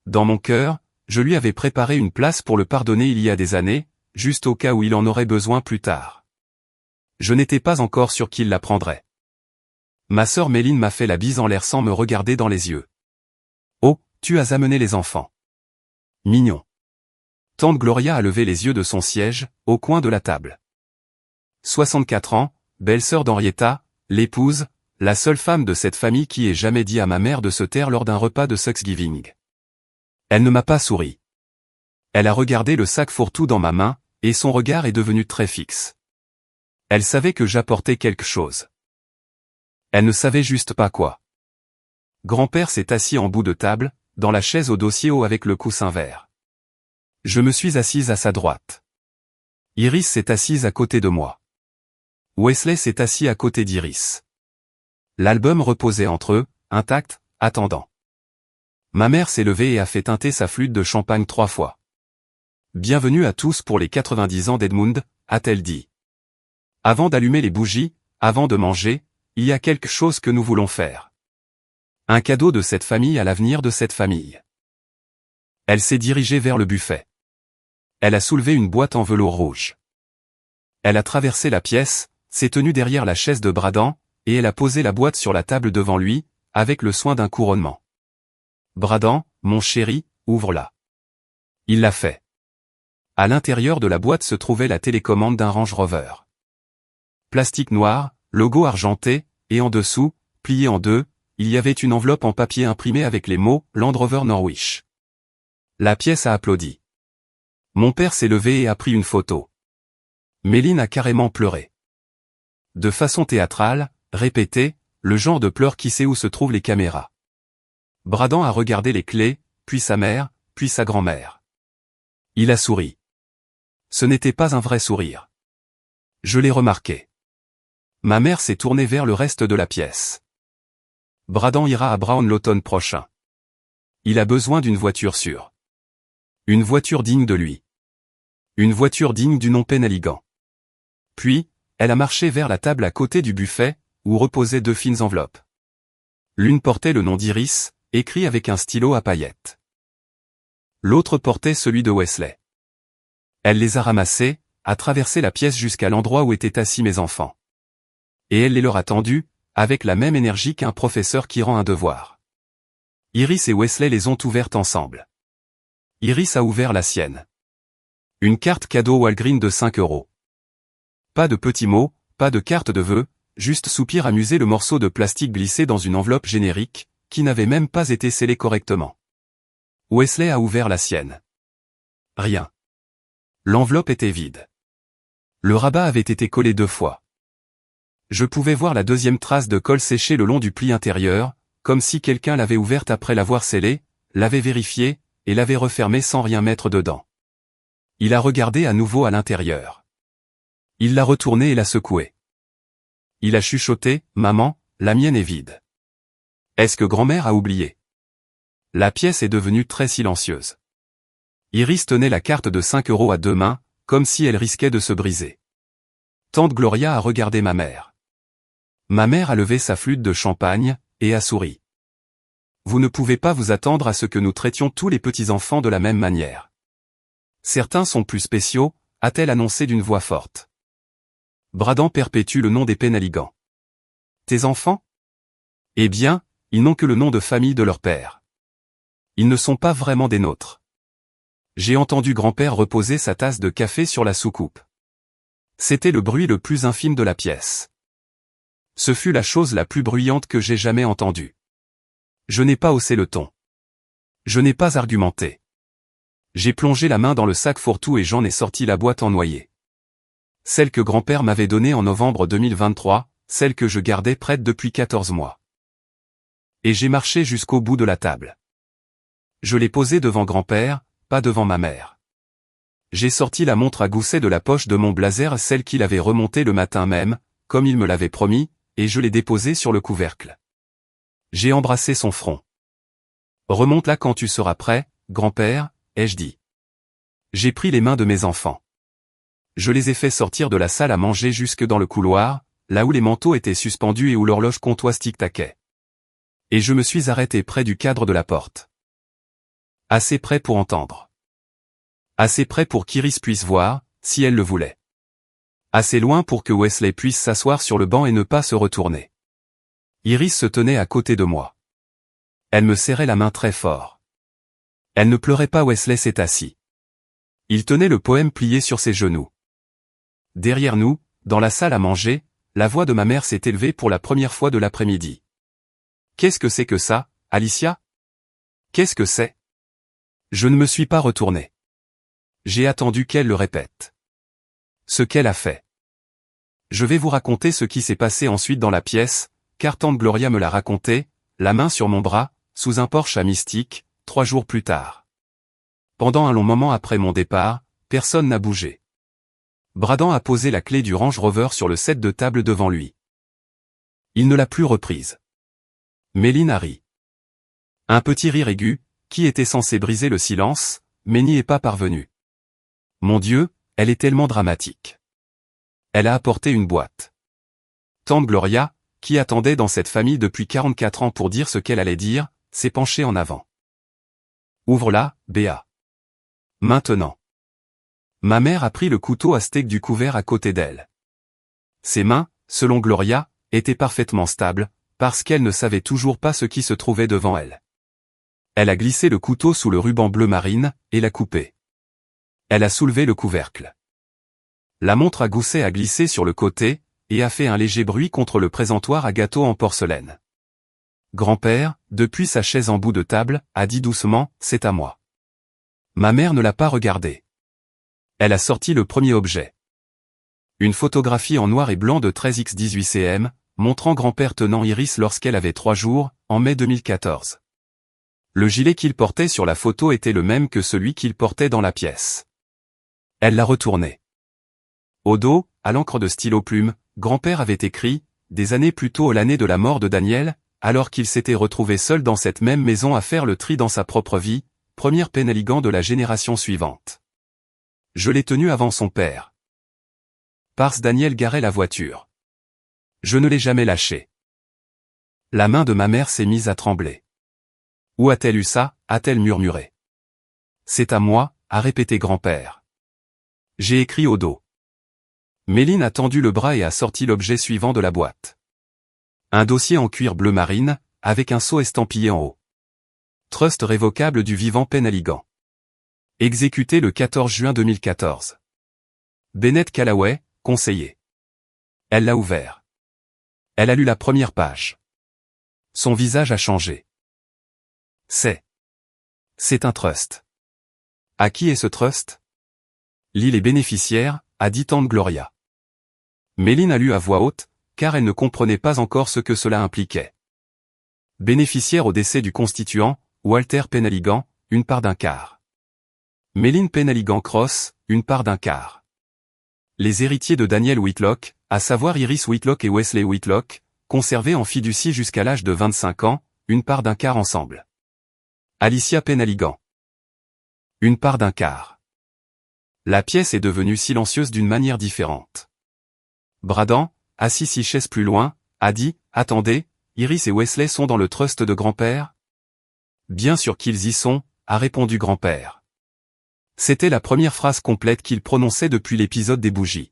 Dans mon cœur, je lui avais préparé une place pour le pardonner il y a des années, juste au cas où il en aurait besoin plus tard. Je n'étais pas encore sûr qu'il la prendrait. Ma sœur Méline m'a fait la bise en l'air sans me regarder dans les yeux. Oh, tu as amené les enfants. Mignon. Tante Gloria a levé les yeux de son siège, au coin de la table. 64 ans, belle-sœur d'Henrietta, l'épouse, la seule femme de cette famille qui ait jamais dit à ma mère de se taire lors d'un repas de Thanksgiving. Elle ne m'a pas souri. Elle a regardé le sac fourre-tout dans ma main, et son regard est devenu très fixe. Elle savait que j'apportais quelque chose. Elle ne savait juste pas quoi. Grand-père s'est assis en bout de table, dans la chaise au dossier haut avec le coussin vert. Je me suis assise à sa droite. Iris s'est assise à côté de moi. Wesley s'est assis à côté d'Iris. L'album reposait entre eux, intact, attendant. Ma mère s'est levée et a fait tinter sa flûte de champagne 3 fois. Bienvenue à tous pour les 90 ans d'Edmund, a-t-elle dit. Avant d'allumer les bougies, avant de manger, il y a quelque chose que nous voulons faire. Un cadeau de cette famille à l'avenir de cette famille. Elle s'est dirigée vers le buffet. Elle a soulevé une boîte en velours rouge. Elle a traversé la pièce, s'est tenue derrière la chaise de Bradan, et elle a posé la boîte sur la table devant lui, avec le soin d'un couronnement. Bradan, mon chéri, ouvre-la. Il l'a fait. À l'intérieur de la boîte se trouvait la télécommande d'un Range Rover. Plastique noir, logo argenté, et en dessous, plié en deux, il y avait une enveloppe en papier imprimée avec les mots « Land Rover Norwich ». La pièce a applaudi. Mon père s'est levé et a pris une photo. Méline a carrément pleuré. De façon théâtrale, répétée, le genre de pleurs qui sait où se trouvent les caméras. Bradan a regardé les clés, puis sa mère, puis sa grand-mère. Il a souri. Ce n'était pas un vrai sourire. Je l'ai remarqué. Ma mère s'est tournée vers le reste de la pièce. Bradan ira à Brown l'automne prochain. Il a besoin d'une voiture sûre. Une voiture digne de lui. Une voiture digne du nom Penhaligon. Puis, elle a marché vers la table à côté du buffet, où reposaient deux fines enveloppes. L'une portait le nom d'Iris, écrit avec un stylo à paillettes. L'autre portait celui de Wesley. Elle les a ramassés, a traversé la pièce jusqu'à l'endroit où étaient assis mes enfants. Et elle les leur a tendus, avec la même énergie qu'un professeur qui rend un devoir. Iris et Wesley les ont ouvertes ensemble. Iris a ouvert la sienne. Une carte cadeau Walgreen de 5 €. Pas de petits mots, pas de carte de vœux, juste soupir amusé le morceau de plastique glissé dans une enveloppe générique, qui n'avait même pas été scellée correctement. Wesley a ouvert la sienne. Rien. L'enveloppe était vide. Le rabat avait été collé 2 fois. Je pouvais voir la deuxième trace de colle séchée le long du pli intérieur, comme si quelqu'un l'avait ouverte après l'avoir scellée, l'avait vérifiée, et l'avait refermée sans rien mettre dedans. Il a regardé à nouveau à l'intérieur. Il l'a retournée et l'a secouée. Il a chuchoté, « Maman, la mienne est vide. Est-ce que grand-mère a oublié ?» La pièce est devenue très silencieuse. Iris tenait la carte de 5 € à 2 mains, comme si elle risquait de se briser. Tante Gloria a regardé ma mère. Ma mère a levé sa flûte de champagne, et a souri. Vous ne pouvez pas vous attendre à ce que nous traitions tous les petits-enfants de la même manière. Certains sont plus spéciaux, a-t-elle annoncé d'une voix forte. Bradan perpétue le nom des Penhaligon. Tes enfants? Eh bien, ils n'ont que le nom de famille de leur père. Ils ne sont pas vraiment des nôtres. J'ai entendu grand-père reposer sa tasse de café sur la soucoupe. C'était le bruit le plus infime de la pièce. Ce fut la chose la plus bruyante que j'ai jamais entendue. Je n'ai pas haussé le ton. Je n'ai pas argumenté. J'ai plongé la main dans le sac fourre-tout et j'en ai sorti la boîte en noyer. Celle que grand-père m'avait donnée en novembre 2023, celle que je gardais prête depuis 14 mois. Et j'ai marché jusqu'au bout de la table. Je l'ai posée devant grand-père, pas devant ma mère. J'ai sorti la montre à gousset de la poche de mon blazer, celle qu'il avait remontée le matin même, comme il me l'avait promis, et je l'ai déposée sur le couvercle. J'ai embrassé son front. Remonte-la quand tu seras prêt, grand-père, ai-je dit. J'ai pris les mains de mes enfants. Je les ai fait sortir de la salle à manger jusque dans le couloir, là où les manteaux étaient suspendus et où l'horloge comptoise tic-taquait. Et je me suis arrêté près du cadre de la porte. Assez près pour entendre. Assez près pour qu'Iris puisse voir, si elle le voulait. Assez loin pour que Wesley puisse s'asseoir sur le banc et ne pas se retourner. Iris se tenait à côté de moi. Elle me serrait la main très fort. Elle ne pleurait pas. Wesley s'est assis. Il tenait le poème plié sur ses genoux. Derrière nous, dans la salle à manger, la voix de ma mère s'est élevée pour la première fois de l'après-midi. Qu'est-ce que c'est que ça, Alicia? Qu'est-ce que c'est? Je ne me suis pas retourné. J'ai attendu qu'elle le répète. Ce qu'elle a fait. Je vais vous raconter ce qui s'est passé ensuite dans la pièce, car tante Gloria me l'a raconté, la main sur mon bras, sous un porche à Mystique, 3 jours plus tard. Pendant un long moment après mon départ, personne n'a bougé. Bradan a posé la clé du Range Rover sur le set de table devant lui. Il ne l'a plus reprise. Méline a ri. Un petit rire aigu, qui était censé briser le silence, mais n'y est pas parvenu. Mon Dieu, elle est tellement dramatique. Elle a apporté une boîte. Tante Gloria, qui attendait dans cette famille depuis 44 ans pour dire ce qu'elle allait dire, s'est penchée en avant. Ouvre-la, Béa. Maintenant. Ma mère a pris le couteau à steak du couvert à côté d'elle. Ses mains, selon Gloria, était parfaitement stable, parce qu'elle ne savait toujours pas ce qui se trouvait devant elle. Elle a glissé le couteau sous le ruban bleu marine, et l'a coupé. Elle a soulevé le couvercle. La montre à gousset a glissé sur le côté, et a fait un léger bruit contre le présentoir à gâteau en porcelaine. Grand-père, depuis sa chaise en bout de table, a dit doucement, « C'est à moi ». Ma mère ne l'a pas regardé. Elle a sorti le premier objet. Une photographie en noir et blanc de 13x18 cm, montrant grand-père tenant Iris lorsqu'elle avait 3 jours, en mai 2014. Le gilet qu'il portait sur la photo était le même que celui qu'il portait dans la pièce. Elle l'a retourné. Au dos, à l'encre de stylo plume, grand-père avait écrit, des années plus tôt l'année de la mort de Daniel, alors qu'il s'était retrouvé seul dans cette même maison à faire le tri dans sa propre vie, premier Penaligan de la génération suivante. Je l'ai tenu avant son père. Parce Daniel garait la voiture. Je ne l'ai jamais lâché. La main de ma mère s'est mise à trembler. Où a-t-elle eu ça, a-t-elle murmuré. C'est à moi, a répété grand-père. J'ai écrit au dos. Méline a tendu le bras et a sorti l'objet suivant de la boîte. Un dossier en cuir bleu marine, avec un sceau estampillé en haut. Trust révocable du vivant Penaligan. Exécuté le 14 juin 2014. Bennett Callaway, conseiller. Elle l'a ouvert. Elle a lu la première page. Son visage a changé. C'est un trust. À qui est ce trust? Lis les bénéficiaires, a dit tante Gloria. Méline a lu à voix haute, car elle ne comprenait pas encore ce que cela impliquait. Bénéficiaire au décès du constituant, Walter Penaligan, une part d'un quart. Méline Penaligan Cross, une part d'un quart. Les héritiers de Daniel Whitlock, à savoir Iris Whitlock et Wesley Whitlock, conservés en fiducie jusqu'à l'âge de 25 ans, une part d'un quart ensemble. Alicia Penaligan. Une part d'un quart. La pièce est devenue silencieuse d'une manière différente. Bradan, assis 6 chaises plus loin, a dit, « Attendez, Iris et Wesley sont dans le trust de grand-père » ? Bien sûr qu'ils y sont, a répondu grand-père. C'était la première phrase complète qu'il prononçait depuis l'épisode des bougies.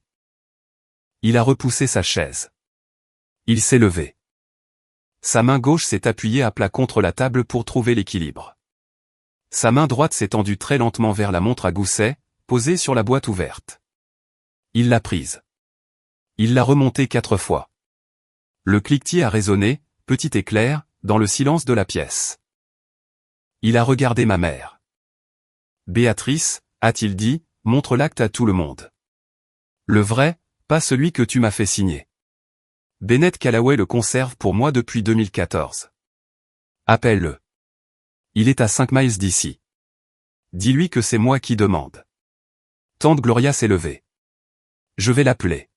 Il a repoussé sa chaise. Il s'est levé. Sa main gauche s'est appuyée à plat contre la table pour trouver l'équilibre. Sa main droite s'est tendue très lentement vers la montre à gousset, posée sur la boîte ouverte. Il l'a prise. Il l'a remontée 4 fois. Le cliquetis a résonné, petit éclair, dans le silence de la pièce. Il a regardé ma mère. Béatrice, a-t-il dit, montre l'acte à tout le monde. Le vrai, pas celui que tu m'as fait signer. Bennett Callaway le conserve pour moi depuis 2014. Appelle-le. Il est à 5 miles d'ici. Dis-lui que c'est moi qui demande. Tante Gloria s'est levée. Je vais l'appeler.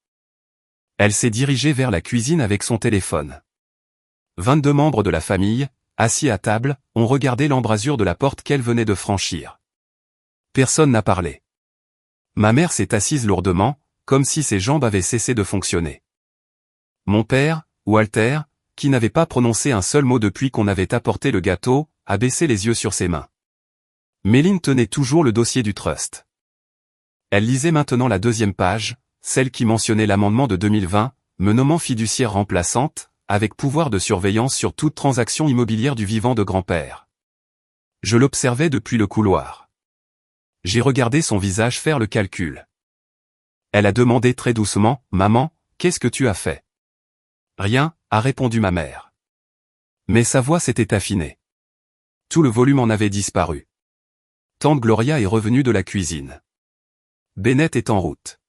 Elle s'est dirigée vers la cuisine avec son téléphone. 22 membres de la famille, assis à table, ont regardé l'embrasure de la porte qu'elle venait de franchir. Personne n'a parlé. Ma mère s'est assise lourdement, comme si ses jambes avaient cessé de fonctionner. Mon père, Walter, qui n'avait pas prononcé un seul mot depuis qu'on avait apporté le gâteau, a baissé les yeux sur ses mains. Méline tenait toujours le dossier du trust. Elle lisait maintenant la 2e page, celle qui mentionnait l'amendement de 2020, me nommant fiduciaire remplaçante, avec pouvoir de surveillance sur toute transaction immobilière du vivant de grand-père. Je l'observais depuis le couloir. J'ai regardé son visage faire le calcul. Elle a demandé très doucement, « Maman, qu'est-ce que tu as fait ?» « Rien, » a répondu ma mère. Mais sa voix s'était affinée. Tout le volume en avait disparu. Tante Gloria est revenue de la cuisine. Bennett est en route.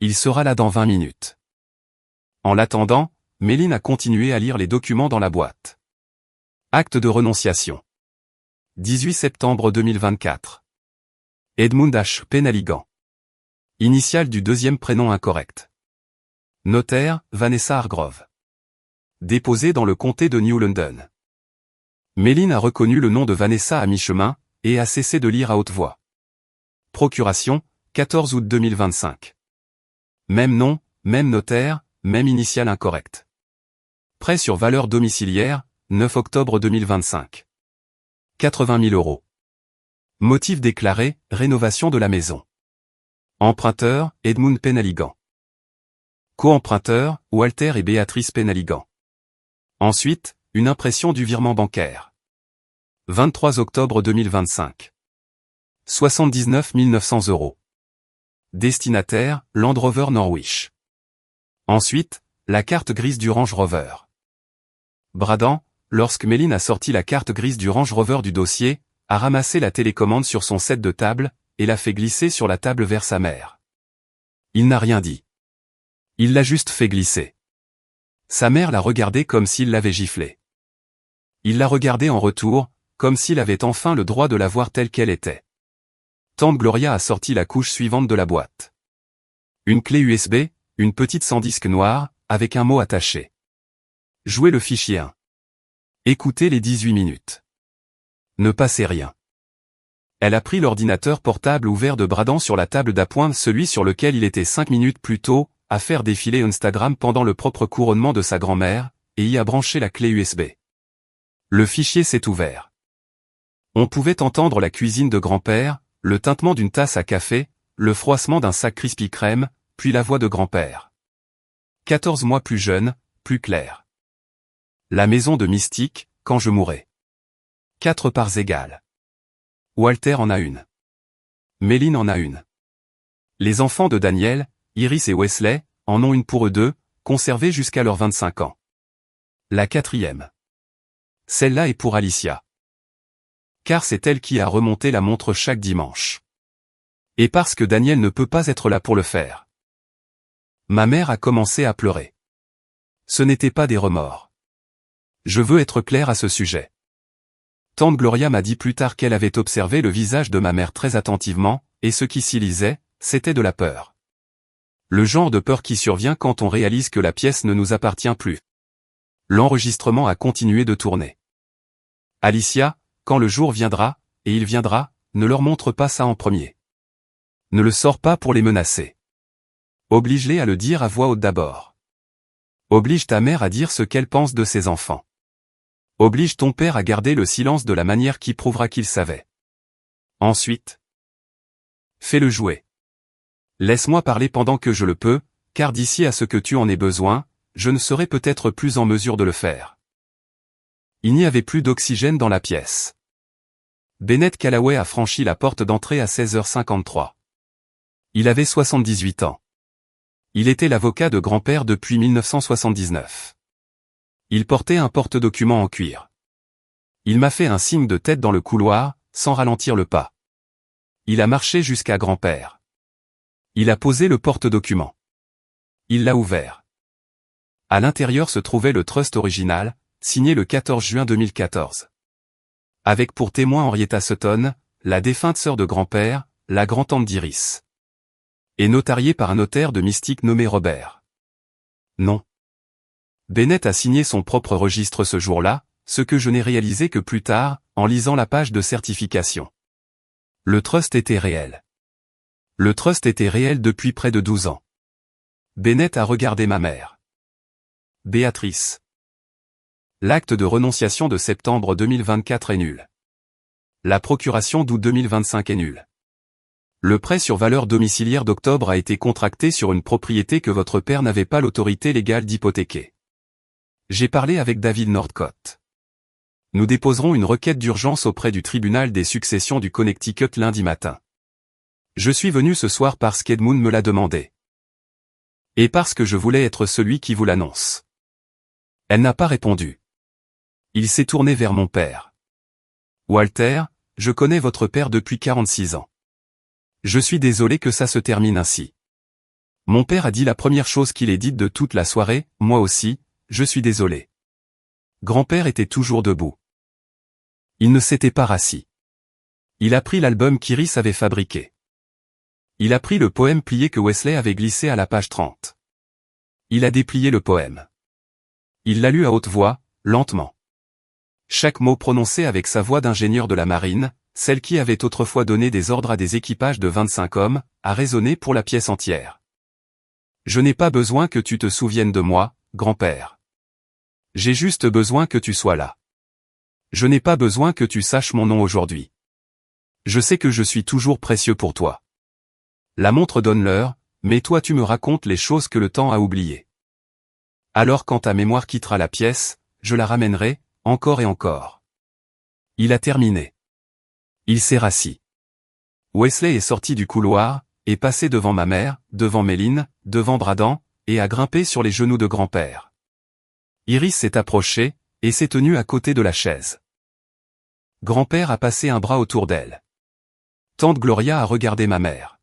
Il sera là dans 20 minutes. En l'attendant, Méline a continué à lire les documents dans la boîte. Acte de renonciation. 18 septembre 2024. Edmund H. Penaligan. Initiale du 2e prénom incorrect. Notaire, Vanessa Hargrove. Déposé dans le comté de New London. Méline a reconnu le nom de Vanessa à mi-chemin, et a cessé de lire à haute voix. Procuration, 14 août 2025. Même nom, même notaire, même initiale incorrecte. Prêt sur valeur domiciliaire, 9 octobre 2025. 80 000 euros. Motif déclaré, rénovation de la maison. Emprunteur, Edmund Penaligan. Co-emprunteurs, Walter et Béatrice Penaligan. Ensuite, une impression du virement bancaire. 23 octobre 2025. 79 900 €. Destinataire, Land Rover Norwich. Ensuite, la carte grise du Range Rover. Bradan, lorsque Méline a sorti la carte grise du Range Rover du dossier, a ramassé la télécommande sur son set de table, et l'a fait glisser sur la table vers sa mère. Il n'a rien dit. Il l'a juste fait glisser. Sa mère l'a regardé comme s'il l'avait giflé. Il l'a regardé en retour, comme s'il avait enfin le droit de la voir telle qu'elle était. Tante Gloria a sorti la couche suivante de la boîte. Une clé USB, une petite sans disque noir, avec un mot attaché. Jouez le fichier 1. Écoutez les 18 minutes. Ne passez rien. Elle a pris l'ordinateur portable ouvert de Bradan sur la table d'appoint, celui sur lequel il était 5 minutes plus tôt, à faire défiler Instagram pendant le propre couronnement de sa grand-mère, et y a branché la clé USB. Le fichier s'est ouvert. On pouvait entendre la cuisine de grand-père, le tintement d'une tasse à café, le froissement d'un sac Krispy Kreme, puis la voix de grand-père. 14 mois plus jeune, plus clair. La maison de Mystique, quand je mourrai. 4 parts égales. Walter en a une. Méline en a une. Les enfants de Daniel, Iris et Wesley, en ont une pour eux deux, conservée jusqu'à leurs 25 ans. La 4e. Celle-là est pour Alicia. Car c'est elle qui a remonté la montre chaque dimanche. Et parce que Daniel ne peut pas être là pour le faire. Ma mère a commencé à pleurer. Ce n'était pas des remords. Je veux être clair à ce sujet. Tante Gloria m'a dit plus tard qu'elle avait observé le visage de ma mère très attentivement, et ce qui s'y lisait, c'était de la peur. Le genre de peur qui survient quand on réalise que la pièce ne nous appartient plus. L'enregistrement a continué de tourner. Alicia, quand le jour viendra, et il viendra, ne leur montre pas ça en premier. Ne le sors pas pour les menacer. Oblige-les à le dire à voix haute d'abord. Oblige ta mère à dire ce qu'elle pense de ses enfants. Oblige ton père à garder le silence de la manière qui prouvera qu'il savait. Ensuite, fais-le jouer. Laisse-moi parler pendant que je le peux, car d'ici à ce que tu en aies besoin, je ne serai peut-être plus en mesure de le faire. Il n'y avait plus d'oxygène dans la pièce. Bennett Callaway a franchi la porte d'entrée à 16h53. Il avait 78 ans. Il était l'avocat de grand-père depuis 1979. Il portait un porte-documents en cuir. Il m'a fait un signe de tête dans le couloir, sans ralentir le pas. Il a marché jusqu'à grand-père. Il a posé le porte-documents. Il l'a ouvert. À l'intérieur se trouvait le trust original, signé le 14 juin 2014. Avec pour témoin Henrietta Sutton, la défunte sœur de grand-père, la grand-tante d'Iris. Et notarié par un notaire de Mystique nommé Robert. Non. Bennett a signé son propre registre ce jour-là, ce que je n'ai réalisé que plus tard, en lisant la page de certification. Le trust était réel. Le trust était réel depuis près de 12 ans. Bennett a regardé ma mère. Béatrice. L'acte de renonciation de septembre 2024 est nul. La procuration d'août 2025 est nulle. Le prêt sur valeur domiciliaire d'octobre a été contracté sur une propriété que votre père n'avait pas l'autorité légale d'hypothéquer. J'ai parlé avec David Northcott. Nous déposerons une requête d'urgence auprès du tribunal des successions du Connecticut lundi matin. Je suis venu ce soir parce qu'Edmund me l'a demandé. Et parce que je voulais être celui qui vous l'annonce. Elle n'a pas répondu. Il s'est tourné vers mon père. Walter, je connais votre père depuis 46 ans. Je suis désolé que ça se termine ainsi. Mon père a dit la première chose qu'il ait dite de toute la soirée, moi aussi, je suis désolé. Grand-père était toujours debout. Il ne s'était pas rassis. Il a pris l'album qu'Iris avait fabriqué. Il a pris le poème plié que Wesley avait glissé à la page 30. Il a déplié le poème. Il l'a lu à haute voix, lentement. Chaque mot prononcé avec sa voix d'ingénieur de la marine, celle qui avait autrefois donné des ordres à des équipages de 25 hommes, a résonné pour la pièce entière. Je n'ai pas besoin que tu te souviennes de moi, grand-père. J'ai juste besoin que tu sois là. Je n'ai pas besoin que tu saches mon nom aujourd'hui. Je sais que je suis toujours précieux pour toi. La montre donne l'heure, Mais toi tu me racontes les choses que le temps a oubliées. Alors quand ta mémoire quittera la pièce, je la ramènerai, encore et encore. Il a terminé. Il s'est rassis. Wesley est sorti du couloir, est passé devant ma mère, devant Méline, devant Bradan, et a grimpé sur les genoux de grand-père. Iris s'est approchée, et s'est tenue à côté de la chaise. Grand-père a passé un bras autour d'elle. Tante Gloria a regardé ma mère.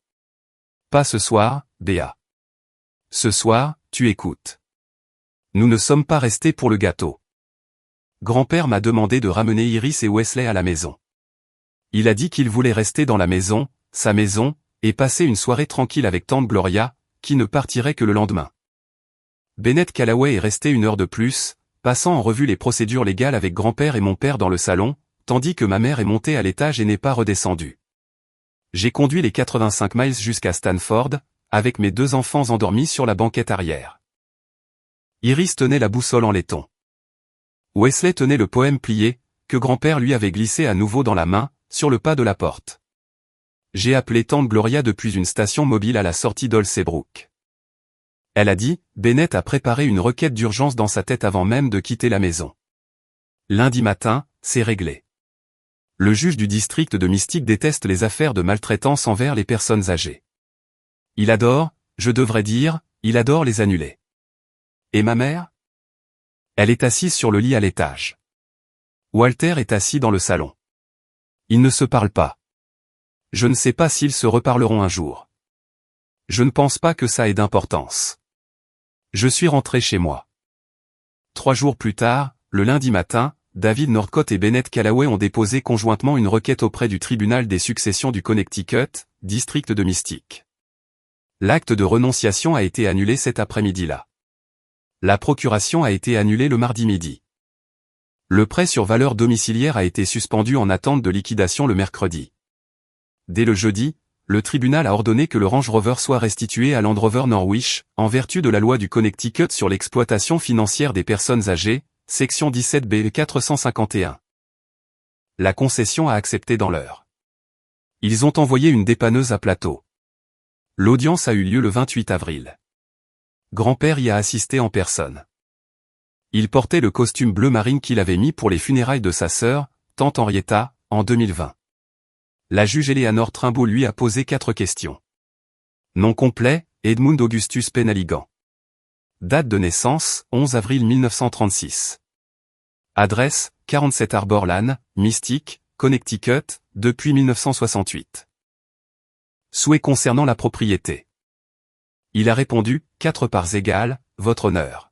Pas ce soir, Béa. Ce soir, tu écoutes. Nous ne sommes pas restés pour le gâteau. Grand-père m'a demandé de ramener Iris et Wesley à la maison. Il a dit qu'il voulait rester dans la maison, sa maison, et passer une soirée tranquille avec tante Gloria, qui ne partirait que le lendemain. Bennett Callaway est resté 1 heure de plus, passant en revue les procédures légales avec grand-père et mon père dans le salon, tandis que ma mère est montée à l'étage et n'est pas redescendue. J'ai conduit les 85 miles jusqu'à Stanford, avec mes 2 enfants endormis sur la banquette arrière. Iris tenait la boussole en laiton. Wesley tenait le poème plié, que grand-père lui avait glissé à nouveau dans la main, sur le pas de la porte. J'ai appelé tante Gloria depuis une station mobile à la sortie d'Olsebrook. Elle a dit, Bennett a préparé une requête d'urgence dans sa tête avant même de quitter la maison. Lundi matin, c'est réglé. Le juge du district de Mystique déteste les affaires de maltraitance envers les personnes âgées. Il adore, je devrais dire, il adore les annuler. Et ma mère? Elle est assise sur le lit à l'étage. Walter est assis dans le salon. Ils ne se parlent pas. Je ne sais pas s'ils se reparleront un jour. Je ne pense pas que ça ait d'importance. Je suis rentré chez moi. 3 jours plus tard, le lundi matin, David Norcott et Bennett Callaway ont déposé conjointement une requête auprès du tribunal des successions du Connecticut, district de Mystique. L'acte de renonciation a été annulé cet après-midi-là. La procuration a été annulée le mardi midi. Le prêt sur valeur domiciliaire a été suspendu en attente de liquidation le mercredi. Dès le jeudi, le tribunal a ordonné que le Range Rover soit restitué à Land Rover Norwich, en vertu de la loi du Connecticut sur l'exploitation financière des personnes âgées, section 17B 451. La concession a accepté dans l'heure. Ils ont envoyé une dépanneuse à Plateau. L'audience a eu lieu le 28 avril. Grand-père y a assisté en personne. Il portait le costume bleu marine qu'il avait mis pour les funérailles de sa sœur, tante Henrietta, en 2020. La juge Eleanor Trimbault lui a posé 4 questions. Nom complet, Edmund Augustus Penaligan. Date de naissance, 11 avril 1936. Adresse, 47 Arbor Lane, Mystique, Connecticut, depuis 1968. Souhait concernant la propriété. Il a répondu, 4 parts égales, votre honneur.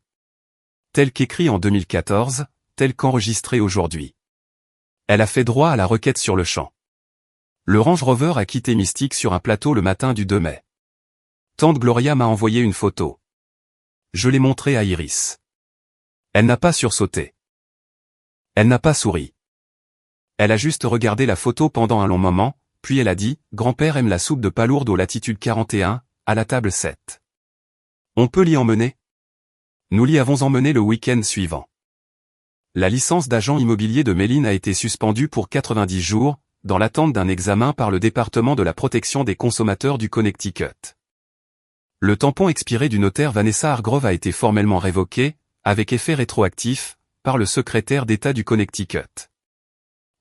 Tel qu'écrit en 2014, tel qu'enregistré aujourd'hui. Elle a fait droit à la requête sur le champ. Le Range Rover a quitté Mystique sur un plateau le matin du 2 mai. Tante Gloria m'a envoyé une photo. Je l'ai montrée à Iris. Elle n'a pas sursauté. Elle n'a pas souri. Elle a juste regardé la photo pendant un long moment, puis elle a dit, grand-père aime la soupe de palourde aux latitude 41, à la table 7. On peut l'y emmener? Nous l'y avons emmené le week-end suivant. La licence d'agent immobilier de Méline a été suspendue pour 90 jours, dans l'attente d'un examen par le département de la protection des consommateurs du Connecticut. Le tampon expiré du notaire Vanessa Hargrove a été formellement révoqué, avec effet rétroactif, par le secrétaire d'État du Connecticut.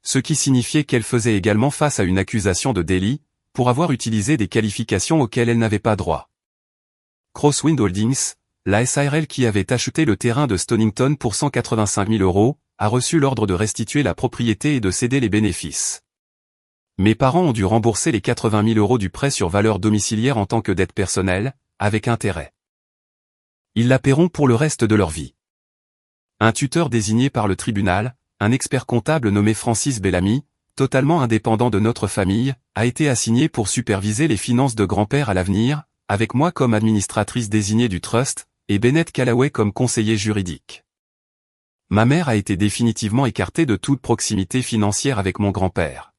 Ce qui signifiait qu'elle faisait également face à une accusation de délit, pour avoir utilisé des qualifications auxquelles elle n'avait pas droit. Crosswind Holdings, la SARL qui avait acheté le terrain de Stonington pour 185 000 €, a reçu l'ordre de restituer la propriété et de céder les bénéfices. Mes parents ont dû rembourser les 80 000 € du prêt sur valeur domiciliaire en tant que dette personnelle, avec intérêt. Ils la paieront pour le reste de leur vie. Un tuteur désigné par le tribunal, un expert comptable nommé Francis Bellamy, totalement indépendant de notre famille, a été assigné pour superviser les finances de grand-père à l'avenir, avec moi comme administratrice désignée du trust, et Bennett Callaway comme conseiller juridique. Ma mère a été définitivement écartée de toute proximité financière avec mon grand-père.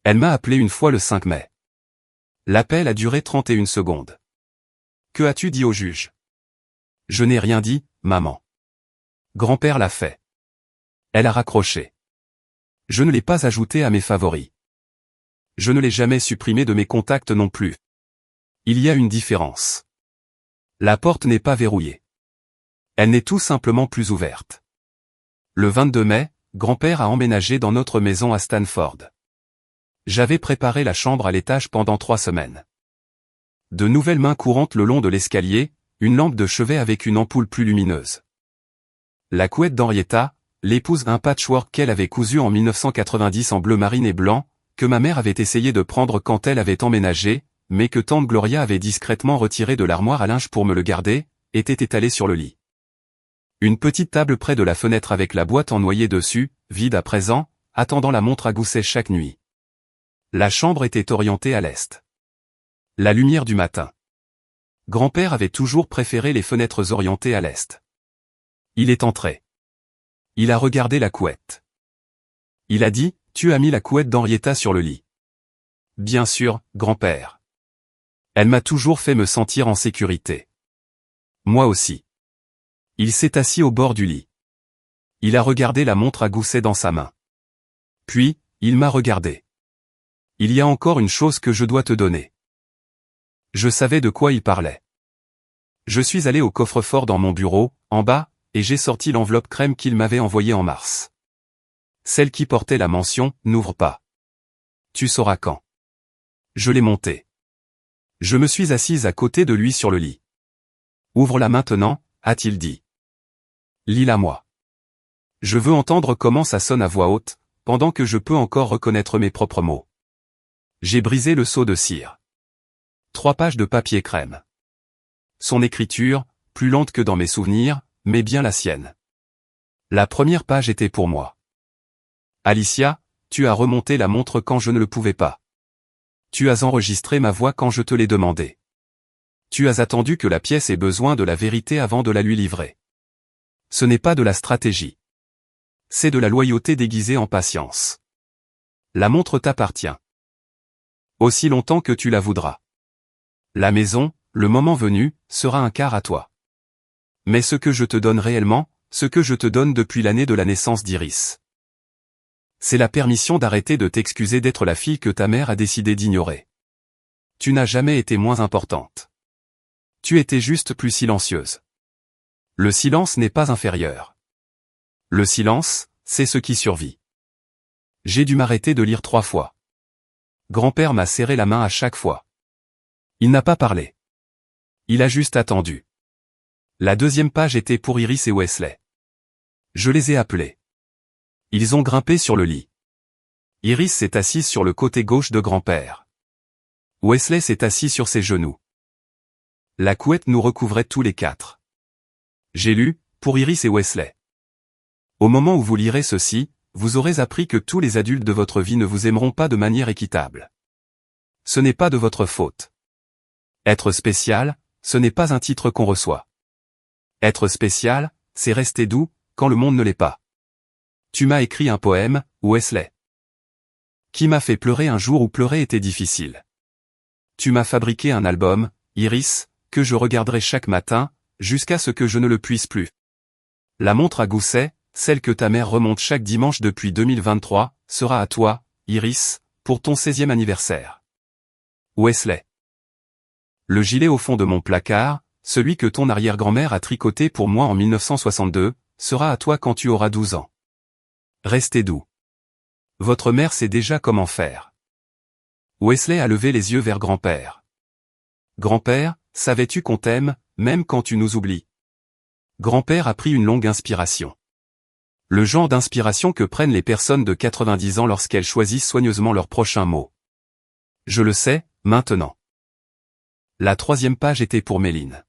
Elle m'a appelé une fois le 5 mai. L'appel a duré 31 secondes. Que as-tu dit au juge? Je n'ai rien dit, maman. Grand-père l'a fait. Elle a raccroché. Je ne l'ai pas ajouté à mes favoris. Je ne l'ai jamais supprimé de mes contacts non plus. Il y a une différence. La porte n'est pas verrouillée. Elle n'est tout simplement plus ouverte. Le 22 mai, grand-père a emménagé dans notre maison à Stanford. J'avais préparé la chambre à l'étage pendant 3 semaines. De nouvelles mains courantes le long de l'escalier, une lampe de chevet avec une ampoule plus lumineuse. La couette d'Henrietta, l'épouse d'un patchwork qu'elle avait cousu en 1990 en bleu marine et blanc, que ma mère avait essayé de prendre quand elle avait emménagé, mais que tante Gloria avait discrètement retiré de l'armoire à linge pour me le garder, était étalée sur le lit. Une petite table près de la fenêtre avec la boîte en noyer dessus, vide à présent, attendant la montre à gousset chaque nuit. La chambre était orientée à l'est. La lumière du matin. Grand-père avait toujours préféré les fenêtres orientées à l'est. Il est entré. Il a regardé la couette. Il a dit, « Tu as mis la couette d'Henrietta sur le lit. » Bien sûr, grand-père. Elle m'a toujours fait me sentir en sécurité. Moi aussi. Il s'est assis au bord du lit. Il a regardé la montre à gousset dans sa main. Puis, il m'a regardé. Il y a encore une chose que je dois te donner. Je savais de quoi il parlait. Je suis allé au coffre-fort dans mon bureau, en bas, et j'ai sorti l'enveloppe crème qu'il m'avait envoyée en mars. Celle qui portait la mention « N'ouvre pas. Tu sauras quand. » Je l'ai montée. Je me suis assise à côté de lui sur le lit. « Ouvre-la maintenant » a-t-il dit. « Lis-la moi. Je veux entendre comment ça sonne à voix haute, pendant que je peux encore reconnaître mes propres mots. » J'ai brisé le seau de cire. 3 pages de papier crème. Son écriture, plus lente que dans mes souvenirs, mais bien la sienne. La première page était pour moi. Alicia, tu as remonté la montre quand je ne le pouvais pas. Tu as enregistré ma voix quand je te l'ai demandé. Tu as attendu que la pièce ait besoin de la vérité avant de la lui livrer. Ce n'est pas de la stratégie. C'est de la loyauté déguisée en patience. La montre t'appartient. Aussi longtemps que tu la voudras. La maison, le moment venu, sera un quart à toi. Mais ce que je te donne réellement, ce que je te donne depuis l'année de la naissance d'Iris, c'est la permission d'arrêter de t'excuser d'être la fille que ta mère a décidé d'ignorer. Tu n'as jamais été moins importante. Tu étais juste plus silencieuse. Le silence n'est pas inférieur. Le silence, c'est ce qui survit. J'ai dû m'arrêter de lire 3 fois. Grand-père m'a serré la main à chaque fois. Il n'a pas parlé. Il a juste attendu. La 2e page était pour Iris et Wesley. Je les ai appelés. Ils ont grimpé sur le lit. Iris s'est assise sur le côté gauche de grand-père. Wesley s'est assis sur ses genoux. La couette nous recouvrait tous les 4. J'ai lu, pour Iris et Wesley. Au moment où vous lirez ceci, vous aurez appris que tous les adultes de votre vie ne vous aimeront pas de manière équitable. Ce n'est pas de votre faute. Être spécial, ce n'est pas un titre qu'on reçoit. Être spécial, c'est rester doux, quand le monde ne l'est pas. Tu m'as écrit un poème, Wesley. Qui m'a fait pleurer un jour où pleurer était difficile. Tu m'as fabriqué un album, Iris, que je regarderai chaque matin, jusqu'à ce que je ne le puisse plus. La montre à gousset, celle que ta mère remonte chaque dimanche depuis 2023, sera à toi, Iris, pour ton 16e anniversaire. Wesley. Le gilet au fond de mon placard, celui que ton arrière-grand-mère a tricoté pour moi en 1962, sera à toi quand tu auras 12 ans. Restez doux. Votre mère sait déjà comment faire. Wesley a levé les yeux vers grand-père. Grand-père, savais-tu qu'on t'aime, même quand tu nous oublies? Grand-père a pris une longue inspiration. Le genre d'inspiration que prennent les personnes de 90 ans lorsqu'elles choisissent soigneusement leur prochain mot. Je le sais, maintenant. La 3e page était pour Méline.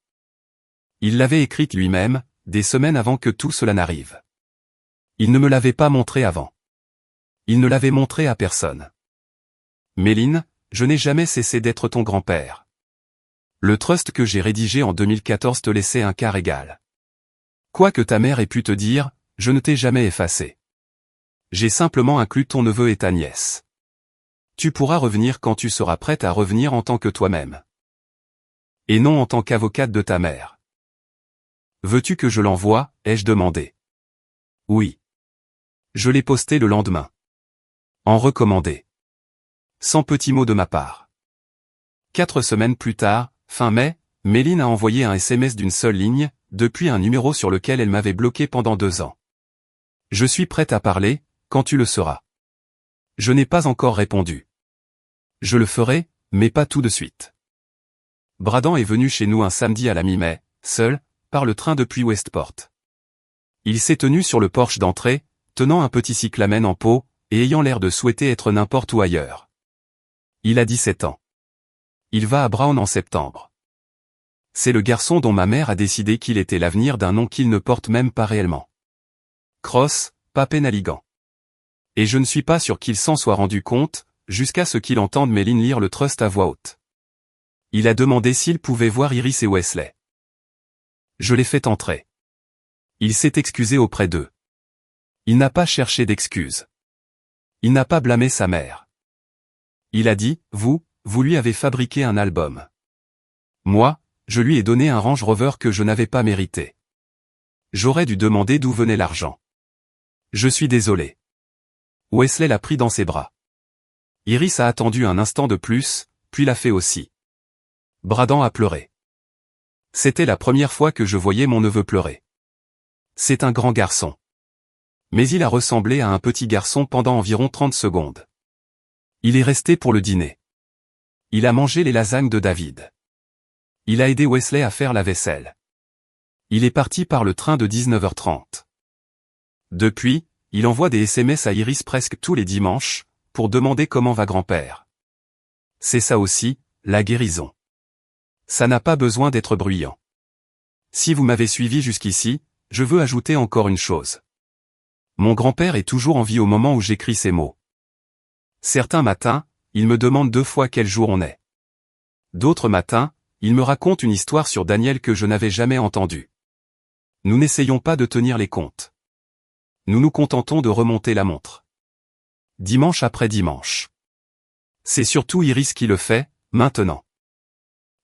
Il l'avait écrite lui-même, des semaines avant que tout cela n'arrive. Il ne me l'avait pas montré avant. Il ne l'avait montré à personne. Méline, je n'ai jamais cessé d'être ton grand-père. Le trust que j'ai rédigé en 2014 te laissait un quart égal. Quoi que ta mère ait pu te dire, je ne t'ai jamais effacé. J'ai simplement inclus ton neveu et ta nièce. Tu pourras revenir quand tu seras prête à revenir en tant que toi-même. Et non en tant qu'avocate de ta mère. Veux-tu que je l'envoie, ai-je demandé. Oui. Je l'ai posté le lendemain. En recommandé. Sans petit mot de ma part. 4 semaines plus tard, fin mai, Méline a envoyé un SMS d'une seule ligne, depuis un numéro sur lequel elle m'avait bloqué pendant 2 ans. Je suis prête à parler, quand tu le seras. Je n'ai pas encore répondu. Je le ferai, mais pas tout de suite. Bradan est venu chez nous un samedi à la mi-mai, seul, par le train depuis Westport. Il s'est tenu sur le porche d'entrée, tenant un petit cyclamen en pot, et ayant l'air de souhaiter être n'importe où ailleurs. Il a 17 ans. Il va à Brown en septembre. C'est le garçon dont ma mère a décidé qu'il était l'avenir d'un nom qu'il ne porte même pas réellement. Cross, pas Penaligan. Et je ne suis pas sûr qu'il s'en soit rendu compte, jusqu'à ce qu'il entende Méline lire le trust à voix haute. Il a demandé s'il pouvait voir Iris et Wesley. Je l'ai fait entrer. Il s'est excusé auprès d'eux. Il n'a pas cherché d'excuses. Il n'a pas blâmé sa mère. Il a dit, vous lui avez fabriqué un album. Moi, je lui ai donné un Range Rover que je n'avais pas mérité. J'aurais dû demander d'où venait l'argent. Je suis désolé. Wesley l'a pris dans ses bras. Iris a attendu un instant de plus, puis l'a fait aussi. Bradan a pleuré. C'était la première fois que je voyais mon neveu pleurer. C'est un grand garçon. Mais il a ressemblé à un petit garçon pendant environ 30 secondes. Il est resté pour le dîner. Il a mangé les lasagnes de David. Il a aidé Wesley à faire la vaisselle. Il est parti par le train de 19h30. Depuis, il envoie des SMS à Iris presque tous les dimanches, pour demander comment va grand-père. C'est ça aussi, la guérison. Ça n'a pas besoin d'être bruyant. Si vous m'avez suivi jusqu'ici, je veux ajouter encore une chose. Mon grand-père est toujours en vie au moment où j'écris ces mots. Certains matins, il me demande 2 fois quel jour on est. D'autres matins, il me raconte une histoire sur Daniel que je n'avais jamais entendue. Nous n'essayons pas de tenir les comptes. Nous nous contentons de remonter la montre. Dimanche après dimanche. C'est surtout Iris qui le fait, maintenant.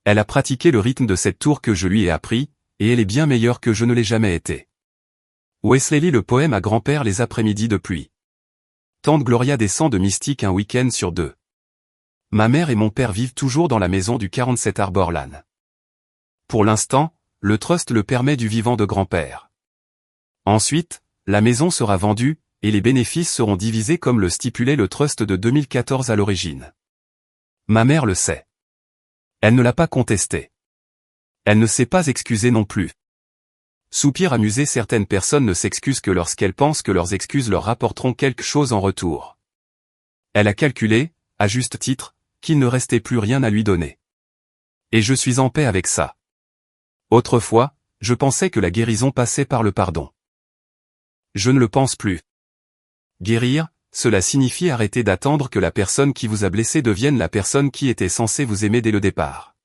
Elle a pratiqué le rythme de cette tour que je lui ai appris, et elle est bien meilleure que je ne l'ai jamais été. Wesley lit le poème à grand-père les après-midi de pluie. Tante Gloria descend de Mystique un week-end sur 2. Ma mère et mon père vivent toujours dans la maison du 47 Arbor Lane. Pour l'instant, le trust le permet du vivant de grand-père. Ensuite, la maison sera vendue, et les bénéfices seront divisés comme le stipulait le trust de 2014 à l'origine. Ma mère le sait. Elle ne l'a pas contesté. Elle ne s'est pas excusée non plus. Soupir amusé, certaines personnes ne s'excusent que lorsqu'elles pensent que leurs excuses leur rapporteront quelque chose en retour. Elle a calculé, à juste titre, qu'il ne restait plus rien à lui donner. Et je suis en paix avec ça. Autrefois, je pensais que la guérison passait par le pardon. Je ne le pense plus. Guérir, cela signifie arrêter d'attendre que la personne qui vous a blessé devienne la personne qui était censée vous aimer dès le départ.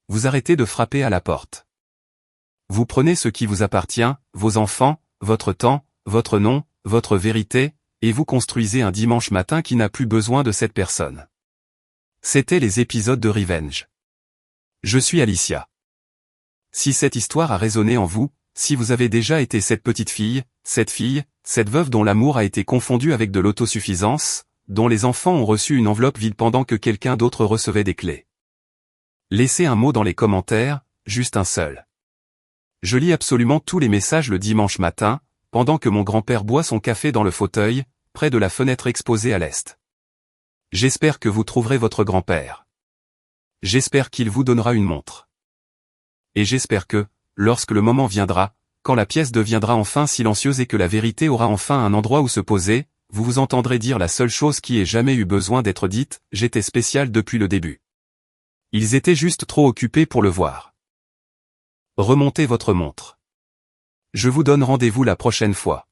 Vous arrêtez de frapper à la porte. Vous prenez ce qui vous appartient, vos enfants, votre temps, votre nom, votre vérité, et vous construisez un dimanche matin qui n'a plus besoin de cette personne. C'était les épisodes de Revenge. Je suis Alicia. Si cette histoire a résonné en vous, si vous avez déjà été cette petite fille, cette veuve dont l'amour a été confondu avec de l'autosuffisance, dont les enfants ont reçu une enveloppe vide pendant que quelqu'un d'autre recevait des clés. Laissez un mot dans les commentaires, juste un seul. Je lis absolument tous les messages le dimanche matin, pendant que mon grand-père boit son café dans le fauteuil, près de la fenêtre exposée à l'est. J'espère que vous trouverez votre grand-père. J'espère qu'il vous donnera une montre. Et j'espère que, lorsque le moment viendra, quand la pièce deviendra enfin silencieuse et que la vérité aura enfin un endroit où se poser, vous vous entendrez dire la seule chose qui ait jamais eu besoin d'être dite, j'étais spécial depuis le début. Ils étaient juste trop occupés pour le voir. Remontez votre montre. Je vous donne rendez-vous la prochaine fois.